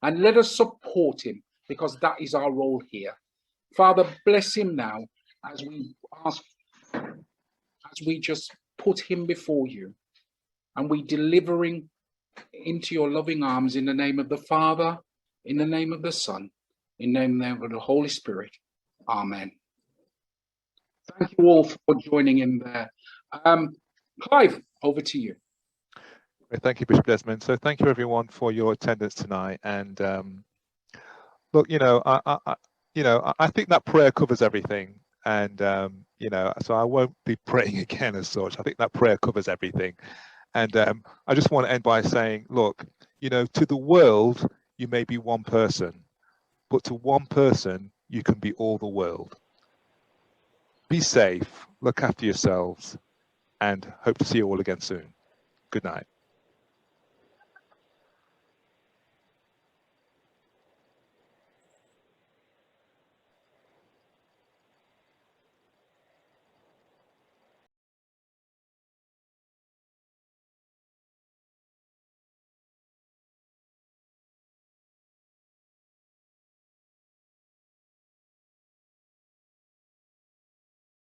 And let us support him, because that is our role here. Father, bless him now as we ask, as we just put him before you. And we deliver him into your loving arms in the name of the Father, in the name of the Son, in the name of the Holy Spirit. Amen. Thank you all for joining in there. Clive, over to you. Thank you, Bishop Desmond. So thank you everyone for your attendance tonight. And look, I think that prayer covers everything. And so I won't be praying again as such. I think that prayer covers everything. And I just want to end by saying, look, to the world, you may be one person, but to one person, you can be all the world. Be safe, look after yourselves, and hope to see you all again soon. Good night.